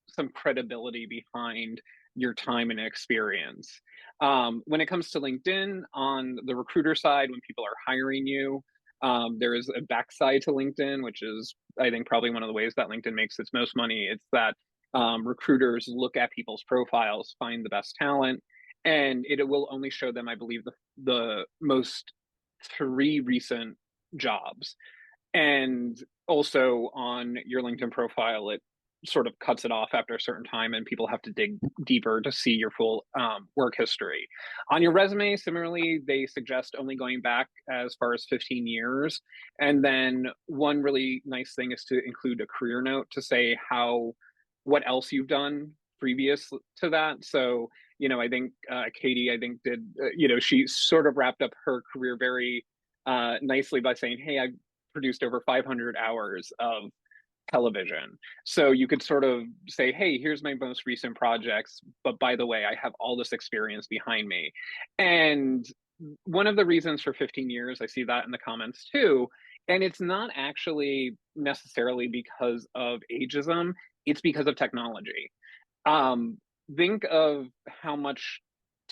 some credibility behind your time and experience. When it comes to LinkedIn, on the recruiter side, when people are hiring you, there is a backside to LinkedIn, which is, I think, probably one of the ways that LinkedIn makes its most money. It's that recruiters look at people's profiles, find the best talent, and it will only show them, I believe, the most 3 recent jobs. And also on your LinkedIn profile, it sort of cuts it off after a certain time, and people have to dig deeper to see your full work history. On your resume, similarly, they suggest only going back as far as 15 years. And then one really nice thing is to include a career note to say what else you've done previous to that. So, you know, I think Katie, I think did, you know, she sort of wrapped up her career very nicely by saying, hey, I've produced over 500 hours of television. So you could sort of say, hey, here's my most recent projects, but by the way, I have all this experience behind me. And one of the reasons for 15 years, I see that in the comments too, and it's not actually necessarily because of ageism, it's because of technology. Um, think of how much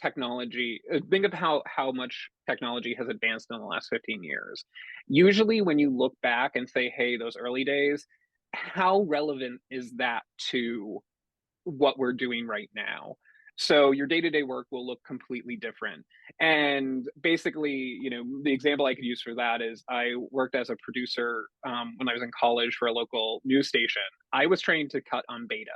think of how much technology has advanced in the last 15 years. Usually when you look back and say, hey, those early days, how relevant is that to what we're doing right now? So your day-to-day work will look completely different. And basically, you know, the example I could use for that is I worked as a producer when I was in college for a local news station. I was trained to cut on beta.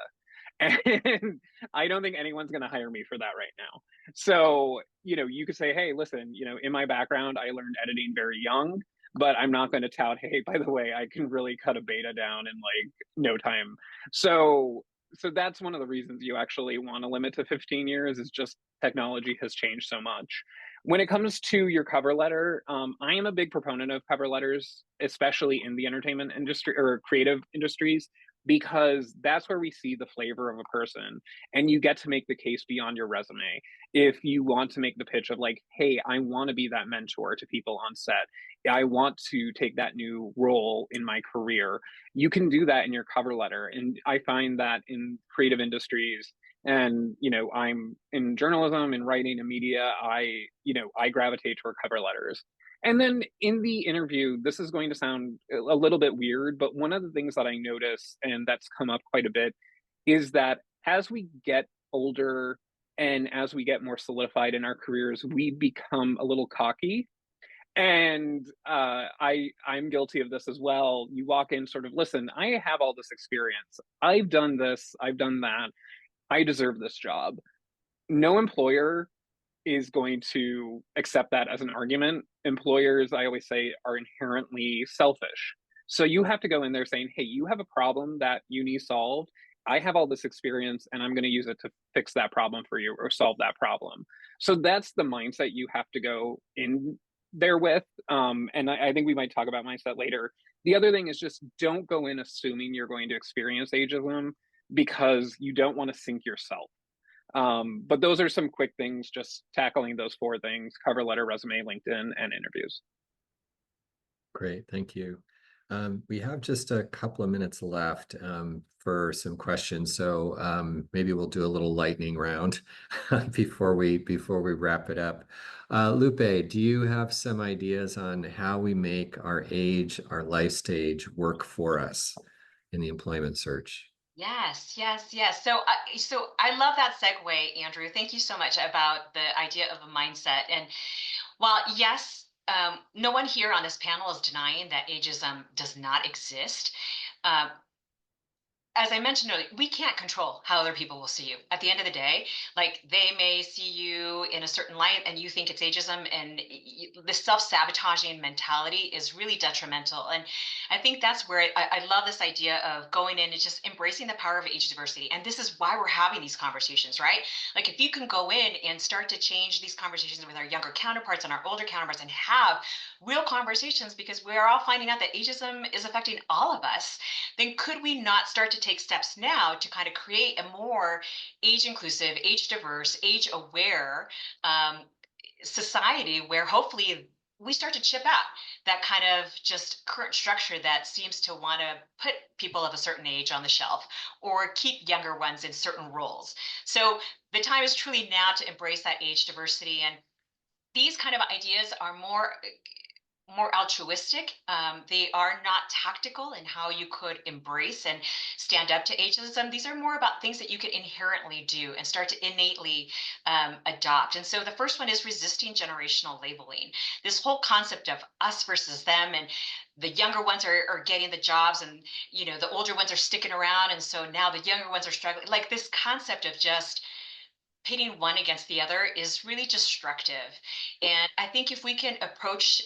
And I don't think anyone's going to hire me for that right now. So, you know, you could say, hey, listen, you know, in my background, I learned editing very young, but I'm not going to tout, hey, by the way, I can really cut a beta down in like no time. So that's one of the reasons you actually want to limit to 15 years, is just technology has changed so much. When it comes to your cover letter, I am a big proponent of cover letters, especially in the entertainment industry or creative industries, because that's where we see the flavor of a person, and you get to make the case beyond your resume. If you want to make the pitch of like, hey, I want to be that mentor to people on set, I want to take that new role in my career, you can do that in your cover letter. And I find that in creative industries, and you know, I'm in journalism and writing and media, I gravitate toward cover letters. And then in the interview, this is going to sound a little bit weird, but one of the things that I notice, and that's come up quite a bit, is that as we get older and as we get more solidified in our careers, we become a little cocky. And I'm guilty of this as well. You walk in sort of, listen, I have all this experience. I've done this, I've done that. I deserve this job. No employer is going to accept that as an argument. Employers, I always say, are inherently selfish. So you have to go in there saying, hey, you have a problem that you need solved. I have all this experience and I'm going to use it to fix that problem for you or solve that problem. So that's the mindset you have to go in there with. And I think we might talk about mindset later. The other thing is just don't go in assuming you're going to experience ageism, because you don't want to sink yourself. But those are some quick things, just tackling those 4 things: cover letter, resume, LinkedIn, and interviews. Great, thank you. We have just a couple of minutes left for some questions, so maybe we'll do a little lightning round before we wrap it up. Lupe, do you have some ideas on how we make our age, our life stage work for us in the employment search? Yes, yes, yes. So I love that segue, Andrew. Thank you so much about the idea of a mindset. And while yes, no one here on this panel is denying that ageism does not exist. Uh, as I mentioned earlier, we can't control how other people will see you. At the end of the day, like they may see you in a certain light and you think it's ageism, and the self-sabotaging mentality is really detrimental. And I think that's where I love this idea of going in and just embracing the power of age diversity. And this is why we're having these conversations, right? Like if you can go in and start to change these conversations with our younger counterparts and our older counterparts and have real conversations, because we're all finding out that ageism is affecting all of us, then could we not start to take steps now to kind of create a more age inclusive, age diverse, age aware society where hopefully we start to chip out that kind of just current structure that seems to want to put people of a certain age on the shelf or keep younger ones in certain roles. So the time is truly now to embrace that age diversity. And these kind of ideas are more altruistic. They are not tactical in how you could embrace and stand up to ageism. These are more about things that you can inherently do and start to innately adopt. And so the first one is resisting generational labeling. This whole concept of us versus them, and the younger ones are getting the jobs, and the older ones are sticking around, and so now the younger ones are struggling. Like this concept of just pitting one against the other is really destructive. And I think if we can approach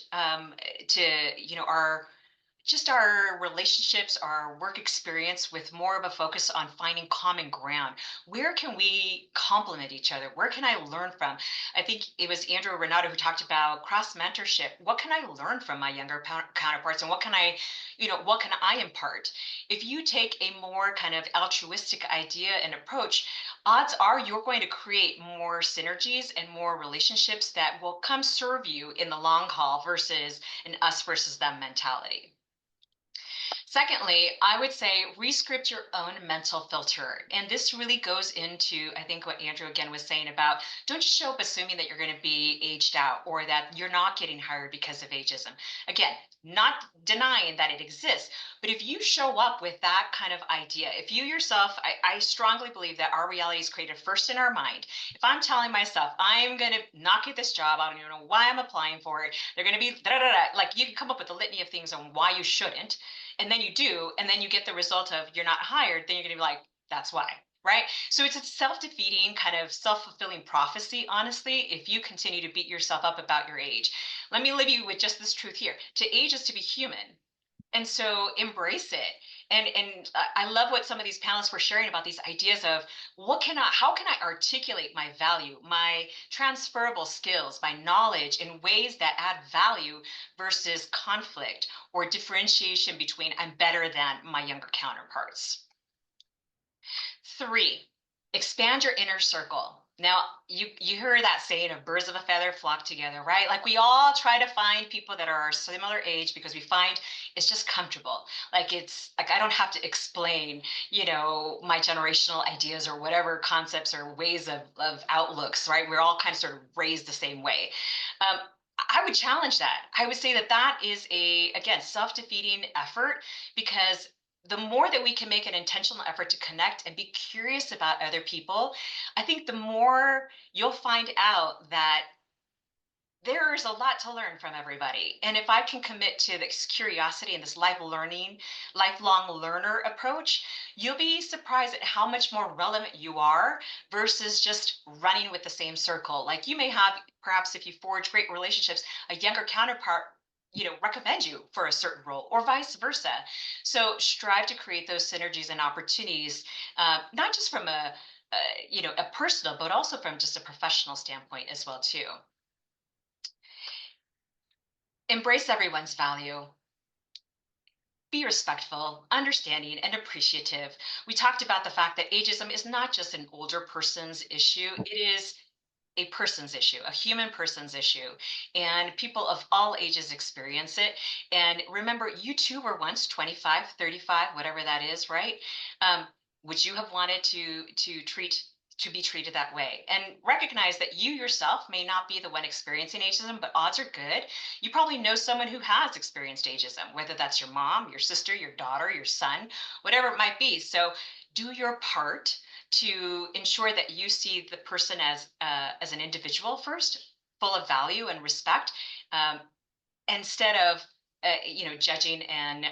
to our relationships, our work experience with more of a focus on finding common ground. Where can we complement each other? Where can I learn from? I think it was Andrew Renato who talked about cross mentorship. What can I learn from my younger counterparts, and what can I impart? If you take a more kind of altruistic idea and approach, odds are you're going to create more synergies and more relationships that will come serve you in the long haul versus an us versus them mentality. Secondly, I would say rescript your own mental filter. And this really goes into, I think, what Andrew again was saying about don't just show up assuming that you're going to be aged out or that you're not getting hired because of ageism. Again, not denying that it exists, but if you show up with that kind of idea, if you yourself, I strongly believe that our reality is created first in our mind. If I'm telling myself I'm going to not get this job, I don't even know why I'm applying for it, they're going to be da da da, like you can come up with a litany of things on why you shouldn't, and then you do, and then you get the result of you're not hired, then you're going to be like, that's why. Right. So it's a self-defeating kind of self-fulfilling prophecy, honestly, if you continue to beat yourself up about your age. Let me leave you with just this truth here. To age is to be human. And so embrace it. And I love what some of these panelists were sharing about these ideas of how can I articulate my value, my transferable skills, my knowledge in ways that add value versus conflict or differentiation between I'm better than my younger counterparts. 3, expand your inner circle. Now, you hear that saying of birds of a feather flock together, right? Like we all try to find people that are our similar age because we find it's just comfortable. Like it's like I don't have to explain, my generational ideas or whatever concepts or ways of outlooks, right? We're all kind of sort of raised the same way. I would challenge that. I would say that is again, self-defeating effort, because the more that we can make an intentional effort to connect and be curious about other people, I think the more you'll find out that there's a lot to learn from everybody. And if I can commit to this curiosity and this lifelong learner approach, you'll be surprised at how much more relevant you are versus just running with the same circle. Like you may have, perhaps if you forge great relationships, a younger counterpart recommend you for a certain role or vice versa. So strive to create those synergies and opportunities, not just from a personal, but also from just a professional standpoint as well too. Embrace everyone's value. be respectful, understanding, and appreciative. We talked about the fact that ageism is not just an older person's issue, it is a person's issue, a human person's issue, and people of all ages experience it. And remember, you too were once 25, 35, whatever that is, right? Um, would you have wanted to be treated that way? And recognize that you yourself may not be the one experiencing ageism, but odds are good. You probably know someone who has experienced ageism, whether that's your mom, your sister, your daughter, your son, whatever it might be. So do your part to ensure that you see the person as an individual first, full of value and respect, um, instead of judging and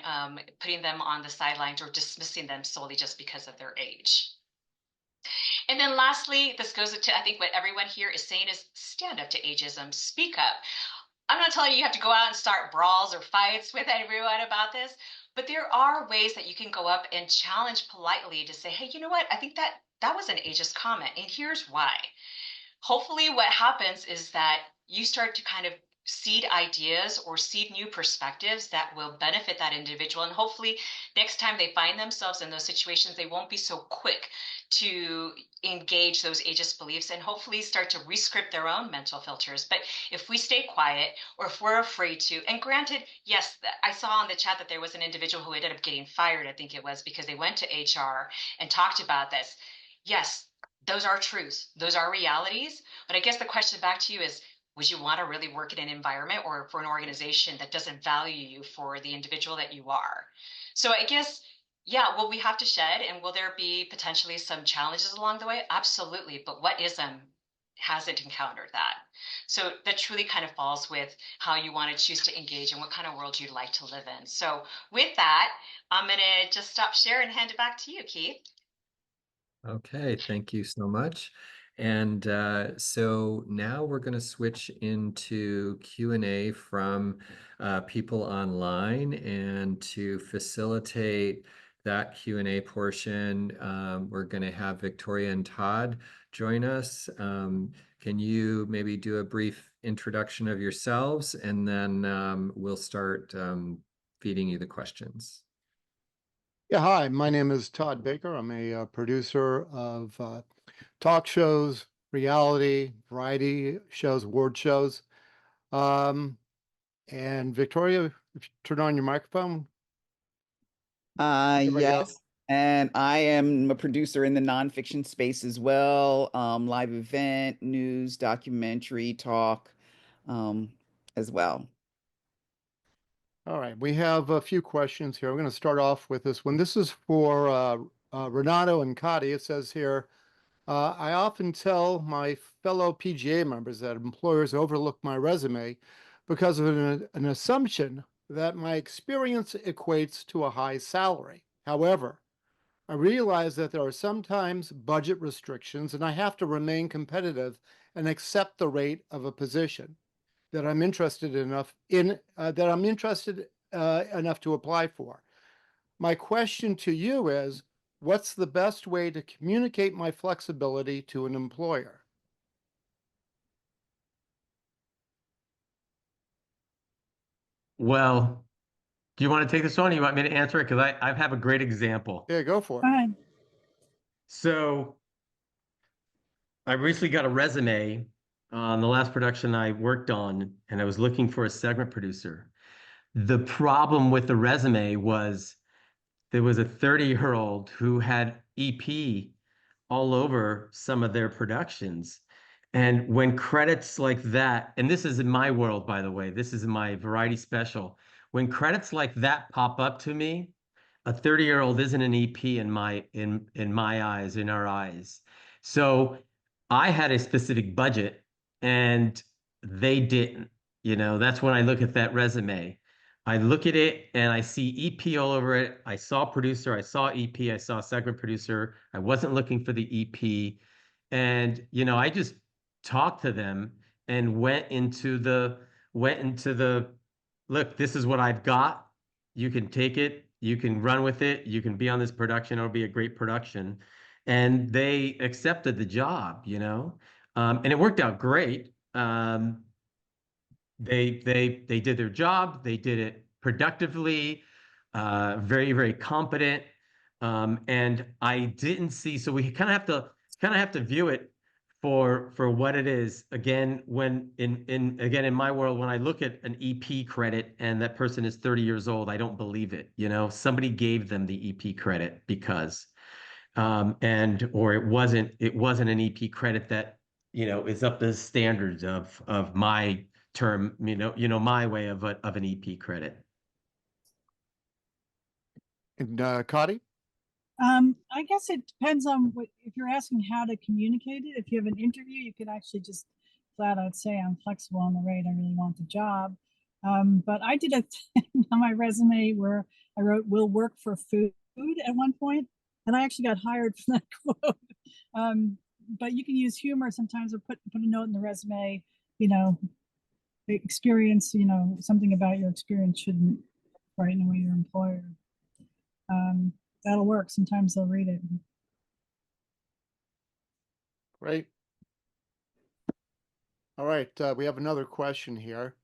putting them on the sidelines or dismissing them solely just because of their age. And then lastly, this goes to, I think, what everyone here is saying is stand up to ageism, speak up. I'm not telling you have to go out and start brawls or fights with everyone about this, but there are ways that you can go up and challenge politely to say, hey, you know what? I think that was an ageist comment, and here's why. Hopefully what happens is that you start to kind of seed ideas or seed new perspectives that will benefit that individual, and hopefully next time they find themselves in those situations, they won't be so quick to engage those ageist beliefs, and hopefully start to rescript their own mental filters. But if we stay quiet, or if we're afraid to, and granted, yes, I saw on the chat that there was an individual who ended up getting fired, I think it was, because they went to HR and talked about this. Yes, those are truths, those are realities. But I guess the question back to you is, would you want to really work in an environment or for an organization that doesn't value you for the individual that you are? So I guess, yeah, will we have to shed, and will there be potentially some challenges along the way? Absolutely. But what ism hasn't encountered that? So that truly kind of falls with how you want to choose to engage and what kind of world you'd like to live in. So with that, I'm going to just stop sharing and hand it back to you, Keith. Okay, thank you so much. And so now we're going to switch into Q&A from people online. And to facilitate that Q&A portion, we're going to have Victoria and Todd join us. Can you maybe do a brief introduction of yourselves, and then we'll start feeding you the questions. Yeah, hi, my name is Todd Baker. I'm a producer of talk shows, reality, variety shows, award shows. And Victoria, if you turn on your microphone. There we go. Yes. And I am a producer in the nonfiction space as well. Live event, news, documentary, talk, as well. All right, we have a few questions here. I'm going to start off with this one. This is for Renato and Kadi. It says here, I often tell my fellow PGA members that employers overlook my resume because of an assumption that my experience equates to a high salary. However, I realize that there are sometimes budget restrictions, and I have to remain competitive and accept the rate of a position that I'm interested enough to apply for. My question to you is, what's the best way to communicate my flexibility to an employer? Well, do you want to take this on? Or you want me to answer it? Because I have a great example. Yeah, go for Go it. ahead. So I recently got a resume on the last production I worked on, and I was looking for a segment producer. The problem with the resume was there was a 30-year-old who had EP all over some of their productions. And when credits like that, and this is in my world, by the way, this is in my variety special, when credits like that pop up to me, a 30-year-old isn't an EP in my eyes, in our eyes. So I had a specific budget and they didn't. That's when I look at that resume. I look at it and I see EP all over it. I saw producer, I saw EP, I saw segment producer. I wasn't looking for the EP. And I just talked to them and went into the look, this is what I've got. You can take it, you can run with it, you can be on this production, it'll be a great production. And they accepted the job, and it worked out great. They did their job, they did it productively. very, very competent. And I didn't see, so we kind of have to view it for what it is. Again, when in my world, when I look at an EP credit and that person is 30 years old, I don't believe it. Somebody gave them the EP credit because and or it wasn't an EP credit that is up to the standards of my term, my way of an EP credit. And Cotty? I guess it depends on if you're asking how to communicate it. If you have an interview, you could actually just flat out say, I'm flexible on the rate. I really want the job. But I did a thing on my resume where I wrote, will work for food at one point, and I actually got hired for that quote. But you can use humor sometimes, or put a note in the resume, the experience, something about your experience shouldn't frighten away your employer. That'll work. Sometimes they'll read it. Great. All right, we have another question here.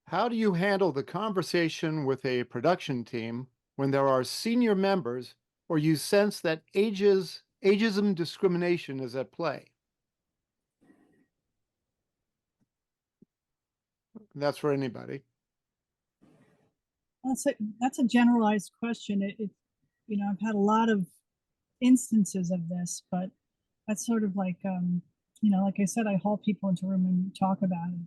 How do you handle the conversation with a production team when there are senior members or you sense that ageism discrimination is at play? That's for anybody. That's a generalized question. I've had a lot of instances of this, but that's sort of like, like I said, I haul people into a room and talk about it.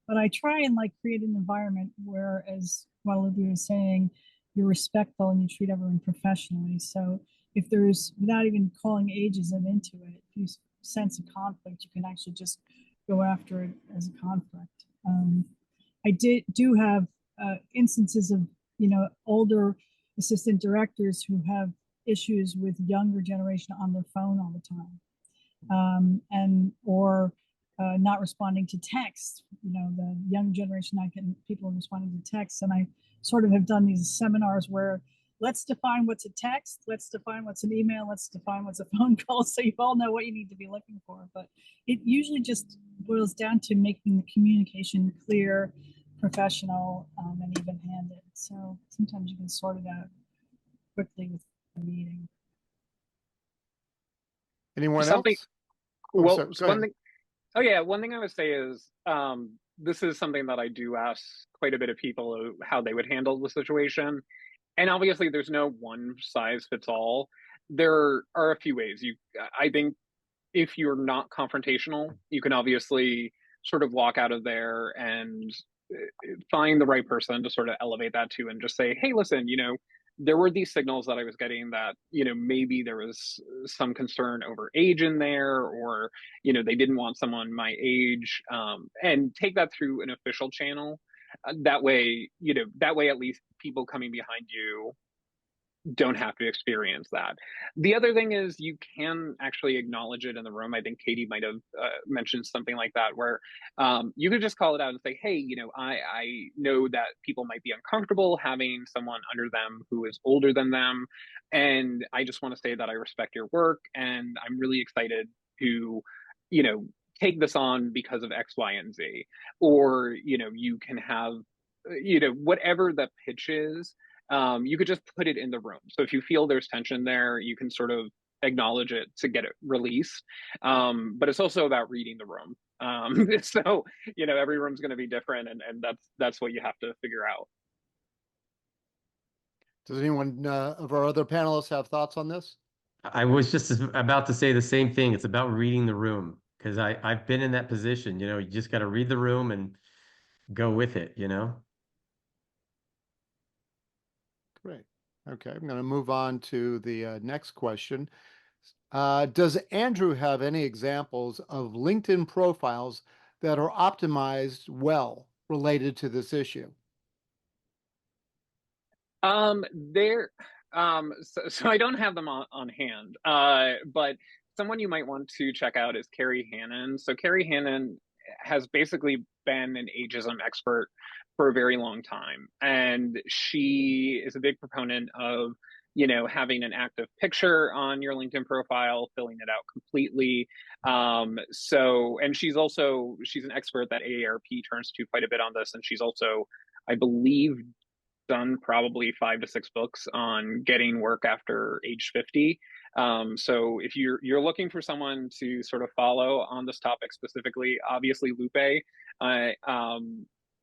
But I try and create an environment where, as Guadalupe was saying, you're respectful and you treat everyone professionally. So if there's, without even calling ageism into it, if you sense a conflict, you can actually just go after it as a conflict. I do have instances of older assistant directors who have issues with younger generation on their phone all the time, or not responding to text. The young generation not getting people responding to text, and I sort of have done these seminars where let's define what's a text, let's define what's an email, let's define what's a phone call, so you all know what you need to be looking for. But it usually just boils down to making the communication clear, professional, and even-handed. So sometimes you can sort it out quickly with a meeting. Anyone Something. else? Well, Sorry, so one thing. Oh yeah, one thing I would say is this is something that I do ask quite a bit of people how they would handle the situation. And obviously there's no one size fits all. There are a few ways. I think if you're not confrontational, you can obviously sort of walk out of there and find the right person to sort of elevate that to and just say, hey, listen, there were these signals that I was getting that, maybe there was some concern over age in there, or, they didn't want someone my age, and take that through an official channel. That way at least people coming behind you don't have to experience that. The other thing is you can actually acknowledge it in the room. I think Katie might have mentioned something like that, where you could just call it out and say, hey, I know that people might be uncomfortable having someone under them who is older than them. And I just want to say that I respect your work and I'm really excited to, take this on because of X, Y, and Z. Or, you can have, whatever the pitch is, you could just put it in the room. So if you feel there's tension there, you can sort of acknowledge it to get it released. But it's also about reading the room. So, every room's going to be different, and that's what you have to figure out. Does anyone of our other panelists have thoughts on this? I was just about to say the same thing. It's about reading the room, because I've been in that position. You just got to read the room and go with it. Great. Okay, I'm going to move on to the next question. Does Andrew have any examples of LinkedIn profiles that are optimized well related to this issue? So I don't have them on hand, but someone you might want to check out is Carrie Hannon. So Carrie Hannon has basically been an ageism expert for a very long time, and she is a big proponent of having an active picture on your LinkedIn profile, filling it out completely. And she's an expert that AARP turns to quite a bit on this, and she's also I believe, done probably 5 to 6 books on getting work after age 50. So if you're looking for someone to sort of follow on this topic specifically, obviously Lupe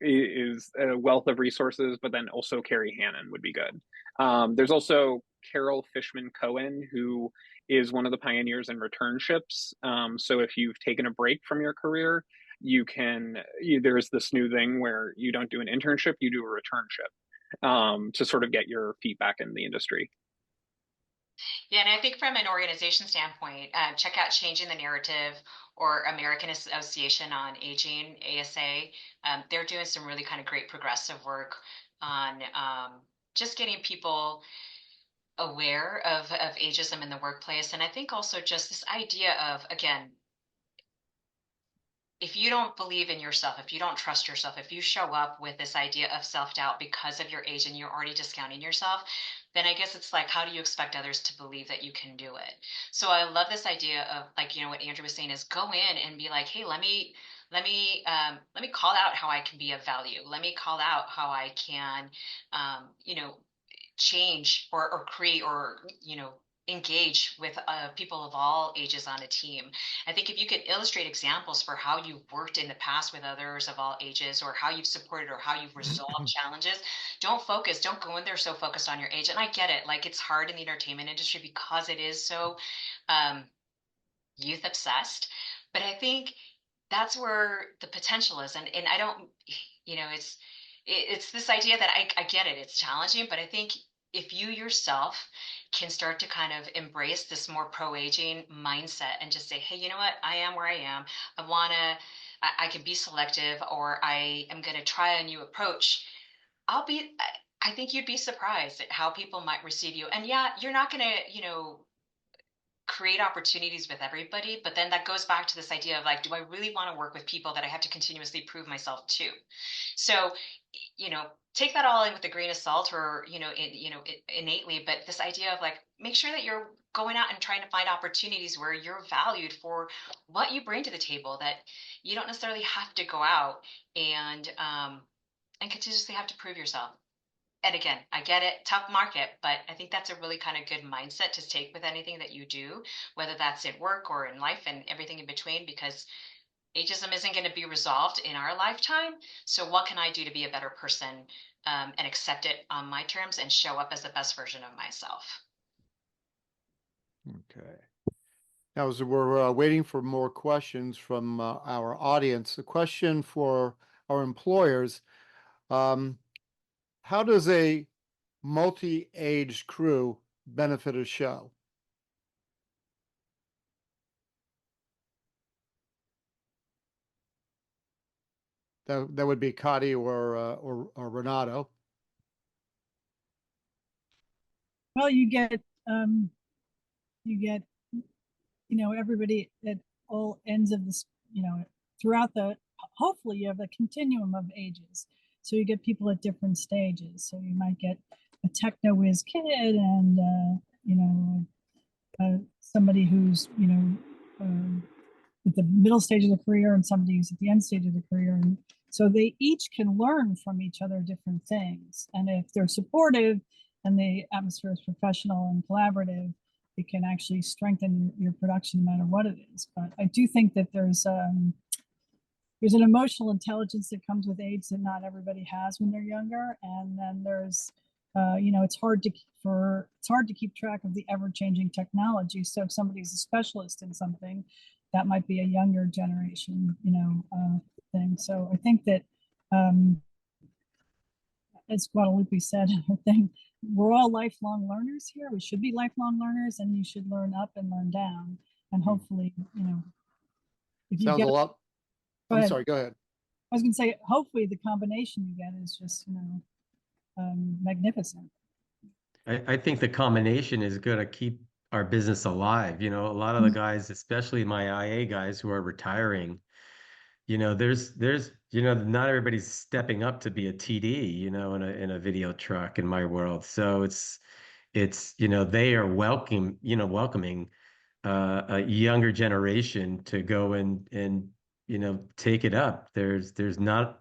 is a wealth of resources, but then also Carrie Hannon would be good. There's also Carol Fishman Cohen, who is one of the pioneers in returnships. So if you've taken a break from your career, there's this new thing where you don't do an internship, you do a returnship, to sort of get your feet back in the industry. Yeah, and I think from an organization standpoint, check out Changing the Narrative or American Association on Aging, ASA. They're doing some really kind of great progressive work on just getting people aware of ageism in the workplace. And I think also just this idea of, again, if you don't believe in yourself, if you don't trust yourself, if you show up with this idea of self-doubt because of your age and you're already discounting yourself, then I guess it's like, how do you expect others to believe that you can do it? So I love this idea of, like, what Andrew was saying is go in and be like, hey, let me call out how I can be of value. Let me call out how I can, change or create or engage with people of all ages on a team. I think if you could illustrate examples for how you've worked in the past with others of all ages, or how you've supported or how you've resolved challenges, don't go in there so focused on your age. And I get it, like, it's hard in the entertainment industry because it is so youth obsessed. But I think that's where the potential is. And I don't, it's this idea that I get it, it's challenging, but I think if you yourself can start to kind of embrace this more pro-aging mindset and just say, hey, you know what, I am where I am. I can be selective, or I am going to try a new approach. I think you'd be surprised at how people might receive you. And yeah, you're not going to, create opportunities with everybody, but then that goes back to this idea of, like, do I really want to work with people that I have to continuously prove myself to? So, take that all in with a grain of salt, or innately, but this idea of, like, make sure that you're going out and trying to find opportunities where you're valued for what you bring to the table, that you don't necessarily have to go out and continuously have to prove yourself. And again, I get it, tough market, but I think that's a really kind of good mindset to take with anything that you do, whether that's in work or in life and everything in between, because ageism isn't going to be resolved in our lifetime. So what can I do to be a better person, and accept it on my terms and show up as the best version of myself? Okay. Now, as we're waiting for more questions from our audience, a question for our employers. How does a multi-age crew benefit a show? That would be Cotty or Renato. Well, you get everybody at all ends of this, throughout hopefully you have a continuum of ages. So you get people at different stages. So you might get a techno whiz kid and, somebody who's, at the middle stage of the career, and somebody who's at the end stage of the career. And so they each can learn from each other different things. And if they're supportive and the atmosphere is professional and collaborative, it can actually strengthen your production no matter what it is. But I do think that there's an emotional intelligence that comes with age that not everybody has when they're younger. And then there's, it's hard to keep track of the ever-changing technology. So if somebody's a specialist in something, that might be a younger generation, thing. So I think that, as Guadalupe said in her thing, we're all lifelong learners here. We should be lifelong learners, and you should learn up and learn down. And hopefully, if you Sounds get a lot. Go I'm ahead. sorry, go ahead. I was going to say, hopefully the combination you get is just, magnificent. I think the combination is going to keep our business alive. A lot of the guys, especially my IA guys who are retiring, there's not everybody's stepping up to be a TD, in a video truck in my world. So it's they are welcoming a younger generation to go and take it up. There's not,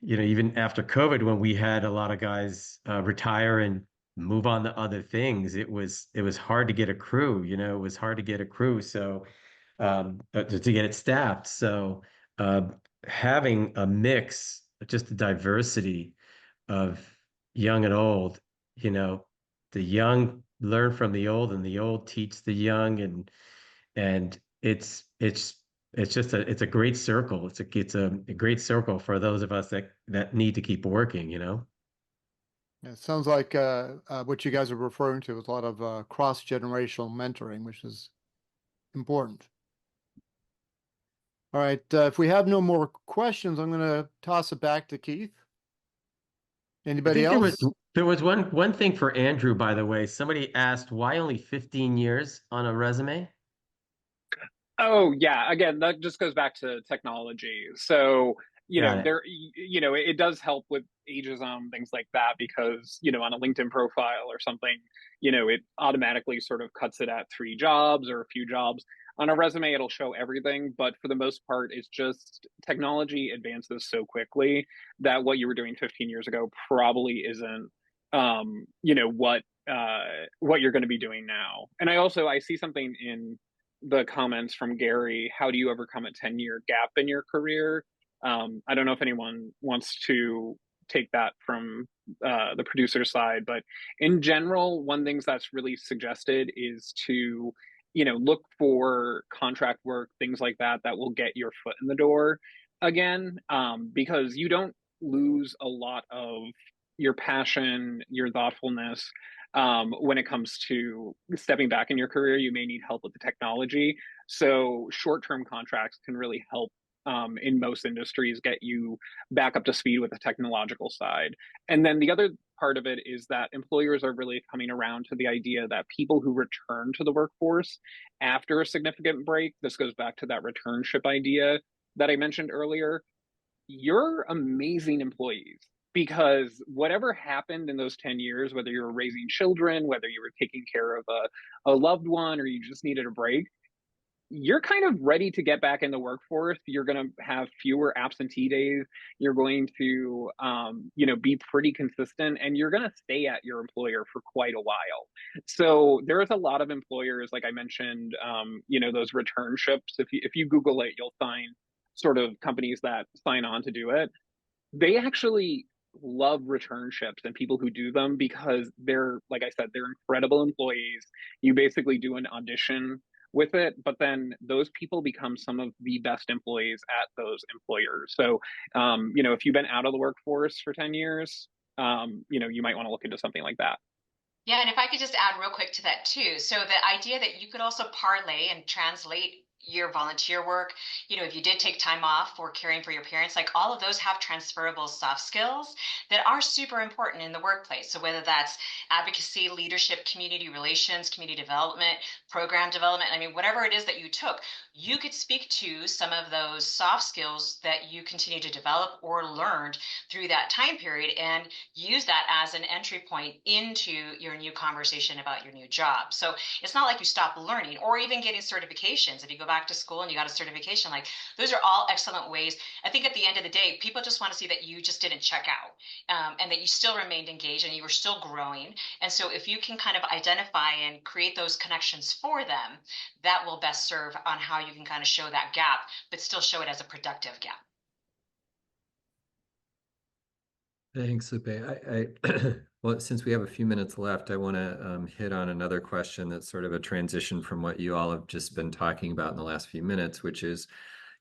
even after COVID, when we had a lot of guys retire and move on to other things, it was hard to get a crew. It was hard to get a crew, so to get it staffed. So uh, having a mix, just a diversity of young and old, you know, the young learn from the old, and the old teach the young, and it's a great circle. It's a great circle for those of us that need to keep working. Yeah, it sounds like what you guys are referring to is a lot of cross-generational mentoring, which is important. All right, if we have no more questions, I'm going to toss it back to Keith. I Anybody think else? there was one thing for Andrew, by the way. Somebody asked why only 15 years on a resume? Oh, yeah. Again, that just goes back to technology. So, Got it. it does help with ageism, things like that, because, on a LinkedIn profile or something, it automatically sort of cuts it at 3 jobs or a few jobs. On a resume, it'll show everything, but for the most part, it's just technology advances so quickly that what you were doing 15 years ago probably isn't, what you're going to be doing now. And I see something in the comments from Gary. How do you overcome a 10-year gap in your career? I don't know if anyone wants to take that from the producer side, but in general, one thing that's really suggested is to, look for contract work, things like that, that will get your foot in the door again, because you don't lose a lot of your passion, your thoughtfulness, when it comes to stepping back in your career. You may need help with the technology. So short-term contracts can really help, in most industries, get you back up to speed with the technological side. And then the other part of it is that employers are really coming around to the idea that people who return to the workforce after a significant break, this goes back to that returnship idea that I mentioned earlier, you're amazing employees, because whatever happened in those 10 years, whether you were raising children, whether you were taking care of a loved one, or you just needed a break, you're kind of ready to get back in the workforce. You're going to have fewer absentee days. You're going to, be pretty consistent, and you're going to stay at your employer for quite a while. So there is a lot of employers, like I mentioned, those returnships. If you Google it, you'll find sort of companies that sign on to do it. They actually love returnships and people who do them, because they're, like I said, they're incredible employees. You basically do an audition with it, but then those people become some of the best employees at those employers. So, if you've been out of the workforce for 10 years, you might want to look into something like that. Yeah, and if I could just add real quick to that too. So the idea that you could also parlay and translate your volunteer work, if you did take time off for caring for your parents, like all of those have transferable soft skills that are super important in the workplace. So whether that's advocacy, leadership, community relations, community development, program development, I mean, whatever it is that you took, you could speak to some of those soft skills that you continue to develop or learned through that time period, and use that as an entry point into your new conversation about your new job. So it's not like you stop learning or even getting certifications. If you go back to school and you got a certification, like those are all excellent ways. I think at the end of the day, people just want to see that you just didn't check out, and that you still remained engaged and you were still growing. And so if you can kind of identify and create those connections for them, that will best serve on how you can kind of show that gap, but still show it as a productive gap. Thanks, Lupe. Well, since we have a few minutes left, I want to hit on another question that's sort of a transition from what you all have just been talking about in the last few minutes, which is,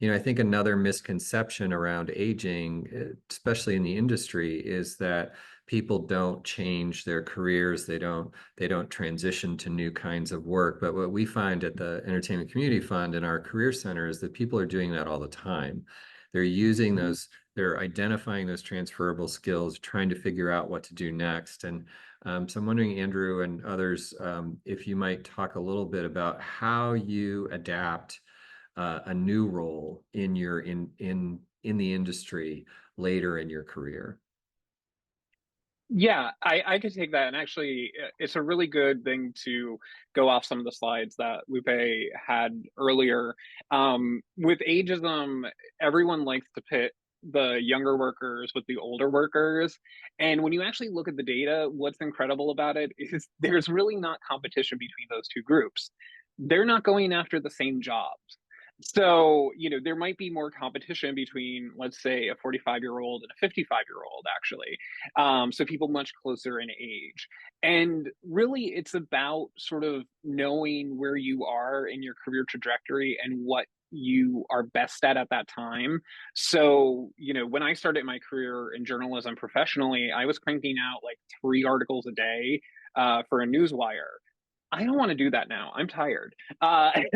I think another misconception around aging, especially in the industry, is that people don't change their careers. They don't transition to new kinds of work. But what we find at the Entertainment Community Fund and our Career Center is that people are doing that all the time. They're using those, they're identifying those transferable skills, trying to figure out what to do next. And so I'm wondering, Andrew and others, if you might talk a little bit about how you adapt a new role in the industry later in your career. Yeah, I could take that. And actually, it's a really good thing to go off some of the slides that Lupe had earlier. With ageism, everyone likes to pit the younger workers with the older workers. And when you actually look at the data, what's incredible about it is there's really not competition between those two groups. They're not going after the same jobs. So, there might be more competition between, let's say, a 45-year-old and a 55-year-old, actually. So people much closer in age. And really, it's about sort of knowing where you are in your career trajectory and what you are best at that time. So, when I started my career in journalism professionally, I was cranking out like 3 articles a day for a newswire. I don't want to do that now. I'm tired.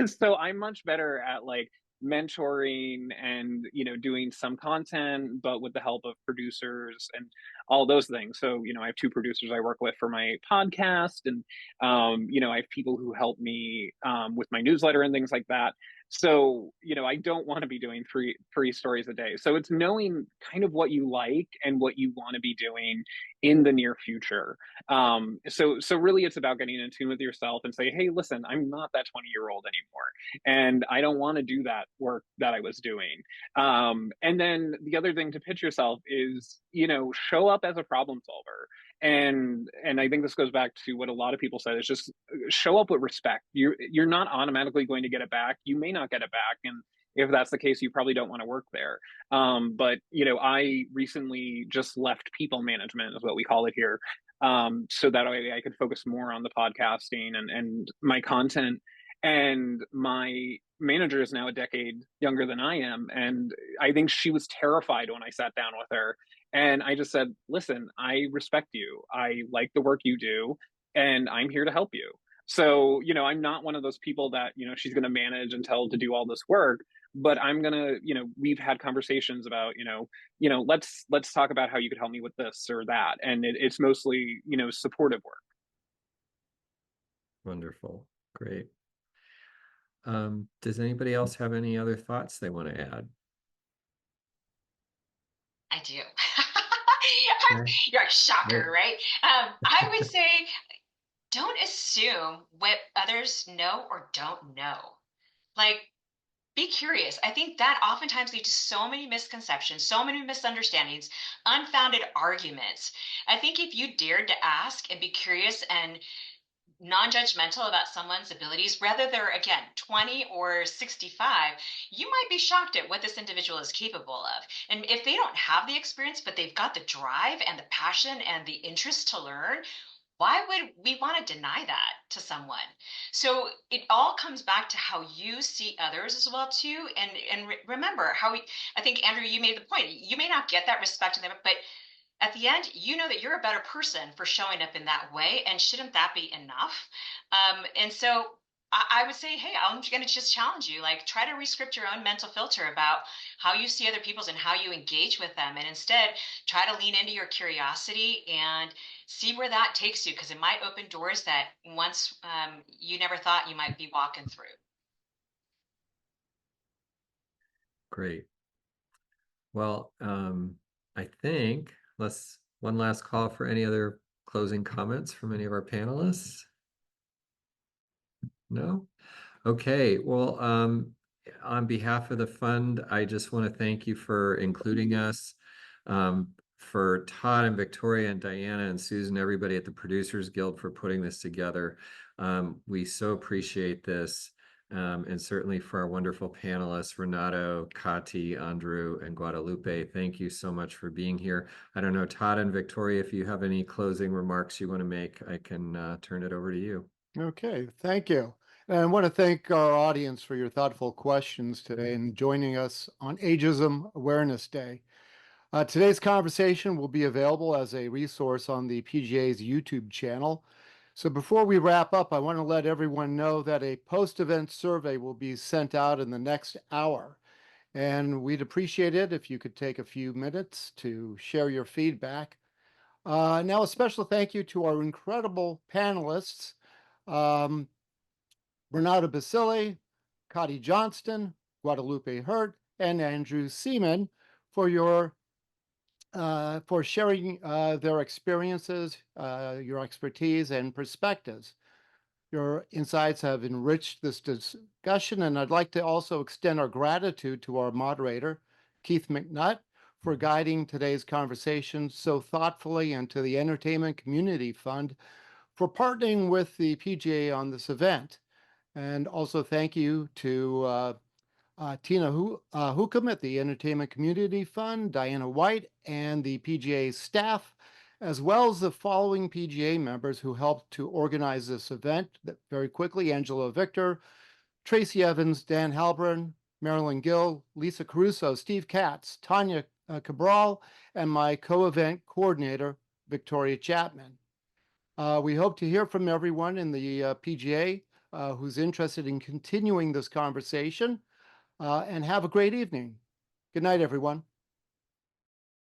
So I'm much better at like mentoring and doing some content, but with the help of producers and all those things. So I have 2 producers I work with for my podcast, and I have people who help me with my newsletter and things like that. So I don't want to be doing three stories a day. So it's knowing kind of what you like and what you want to be doing in the near future. So really it's about getting in tune with yourself and say, hey, listen, I'm not that 20-year-old anymore, and I don't want to do that work that I was doing. And then the other thing to pitch yourself is, show up as a problem solver. And I think this goes back to what a lot of people said, is just show up with respect. You're not automatically going to get it back. You may not get it back, and if that's the case, you probably don't want to work there. But I recently just left people management, is what we call it here, so that way I could focus more on the podcasting and my content. And my manager is now a decade younger than I am, and I think she was terrified when I sat down with her. And I just said, listen, I respect you. I like the work you do, and I'm here to help you. So, I'm not one of those people that, she's going to manage and tell to do all this work, but I'm going to, we've had conversations about, let's talk about how you could help me with this or that. And it's mostly, supportive work. Wonderful. Great. Does anybody else have any other thoughts they want to add? I do. Yeah. You're a shocker, Yeah. right? I would say don't assume what others know or don't know. Like, be curious. I think that oftentimes leads to so many misconceptions, so many misunderstandings, unfounded arguments. I think if you dared to ask and be curious and non-judgmental about someone's abilities, whether they're again 20 or 65, you might be shocked at what this individual is capable of. And if they don't have the experience, but they've got the drive and the passion and the interest to learn, why would we want to deny that to someone? So it all comes back to how you see others as well too. And remember how I think, Andrew, you made the point, you may not get that respect in them, but at the end, you know that you're a better person for showing up in that way. And shouldn't that be enough? And so I would say, hey, I'm going to just challenge you, like try to rescript your own mental filter about how you see other people's and how you engage with them. And instead try to lean into your curiosity and see where that takes you, because it might open doors that once you never thought you might be walking through. Great. Well, I think one last call for any other closing comments from any of our panelists. No? Okay. Well, on behalf of the fund, I just want to thank you for including us. For Todd and Victoria and Diana and Susan, everybody at the Producers Guild for putting this together. We so appreciate this. And certainly for our wonderful panelists, Renato, Kati, Andrew, and Guadalupe, thank you so much for being here. I don't know, Todd and Victoria, if you have any closing remarks you want to make, I can turn it over to you. Okay, thank you. And I want to thank our audience for your thoughtful questions today and joining us on Ageism Awareness Day. Today's conversation will be available as a resource on the PGA's YouTube channel. So before we wrap up, I want to let everyone know that a post-event survey will be sent out in the next hour. And we'd appreciate it if you could take a few minutes to share your feedback. Now, a special thank you to our incredible panelists, Renato Basile, Kati Johnston, Guadalupe Hurt, and Andrew Seaman for sharing their experiences, your expertise, and perspectives. Your insights have enriched this discussion, and I'd like to also extend our gratitude to our moderator, Keith McNutt, for guiding today's conversation so thoughtfully, and to the Entertainment Community Fund for partnering with the PGA on this event. And also thank you to Tina Hookham at the Entertainment Community Fund, Diana White, and the PGA staff, as well as the following PGA members who helped to organize this event very quickly: Angela Victor, Tracy Evans, Dan Halbron, Marilyn Gill, Lisa Caruso, Steve Katz, Tanya Cabral, and my co-event coordinator, Victoria Chapman. We hope to hear from everyone in the PGA who's interested in continuing this conversation, and have a great evening. Good night, everyone.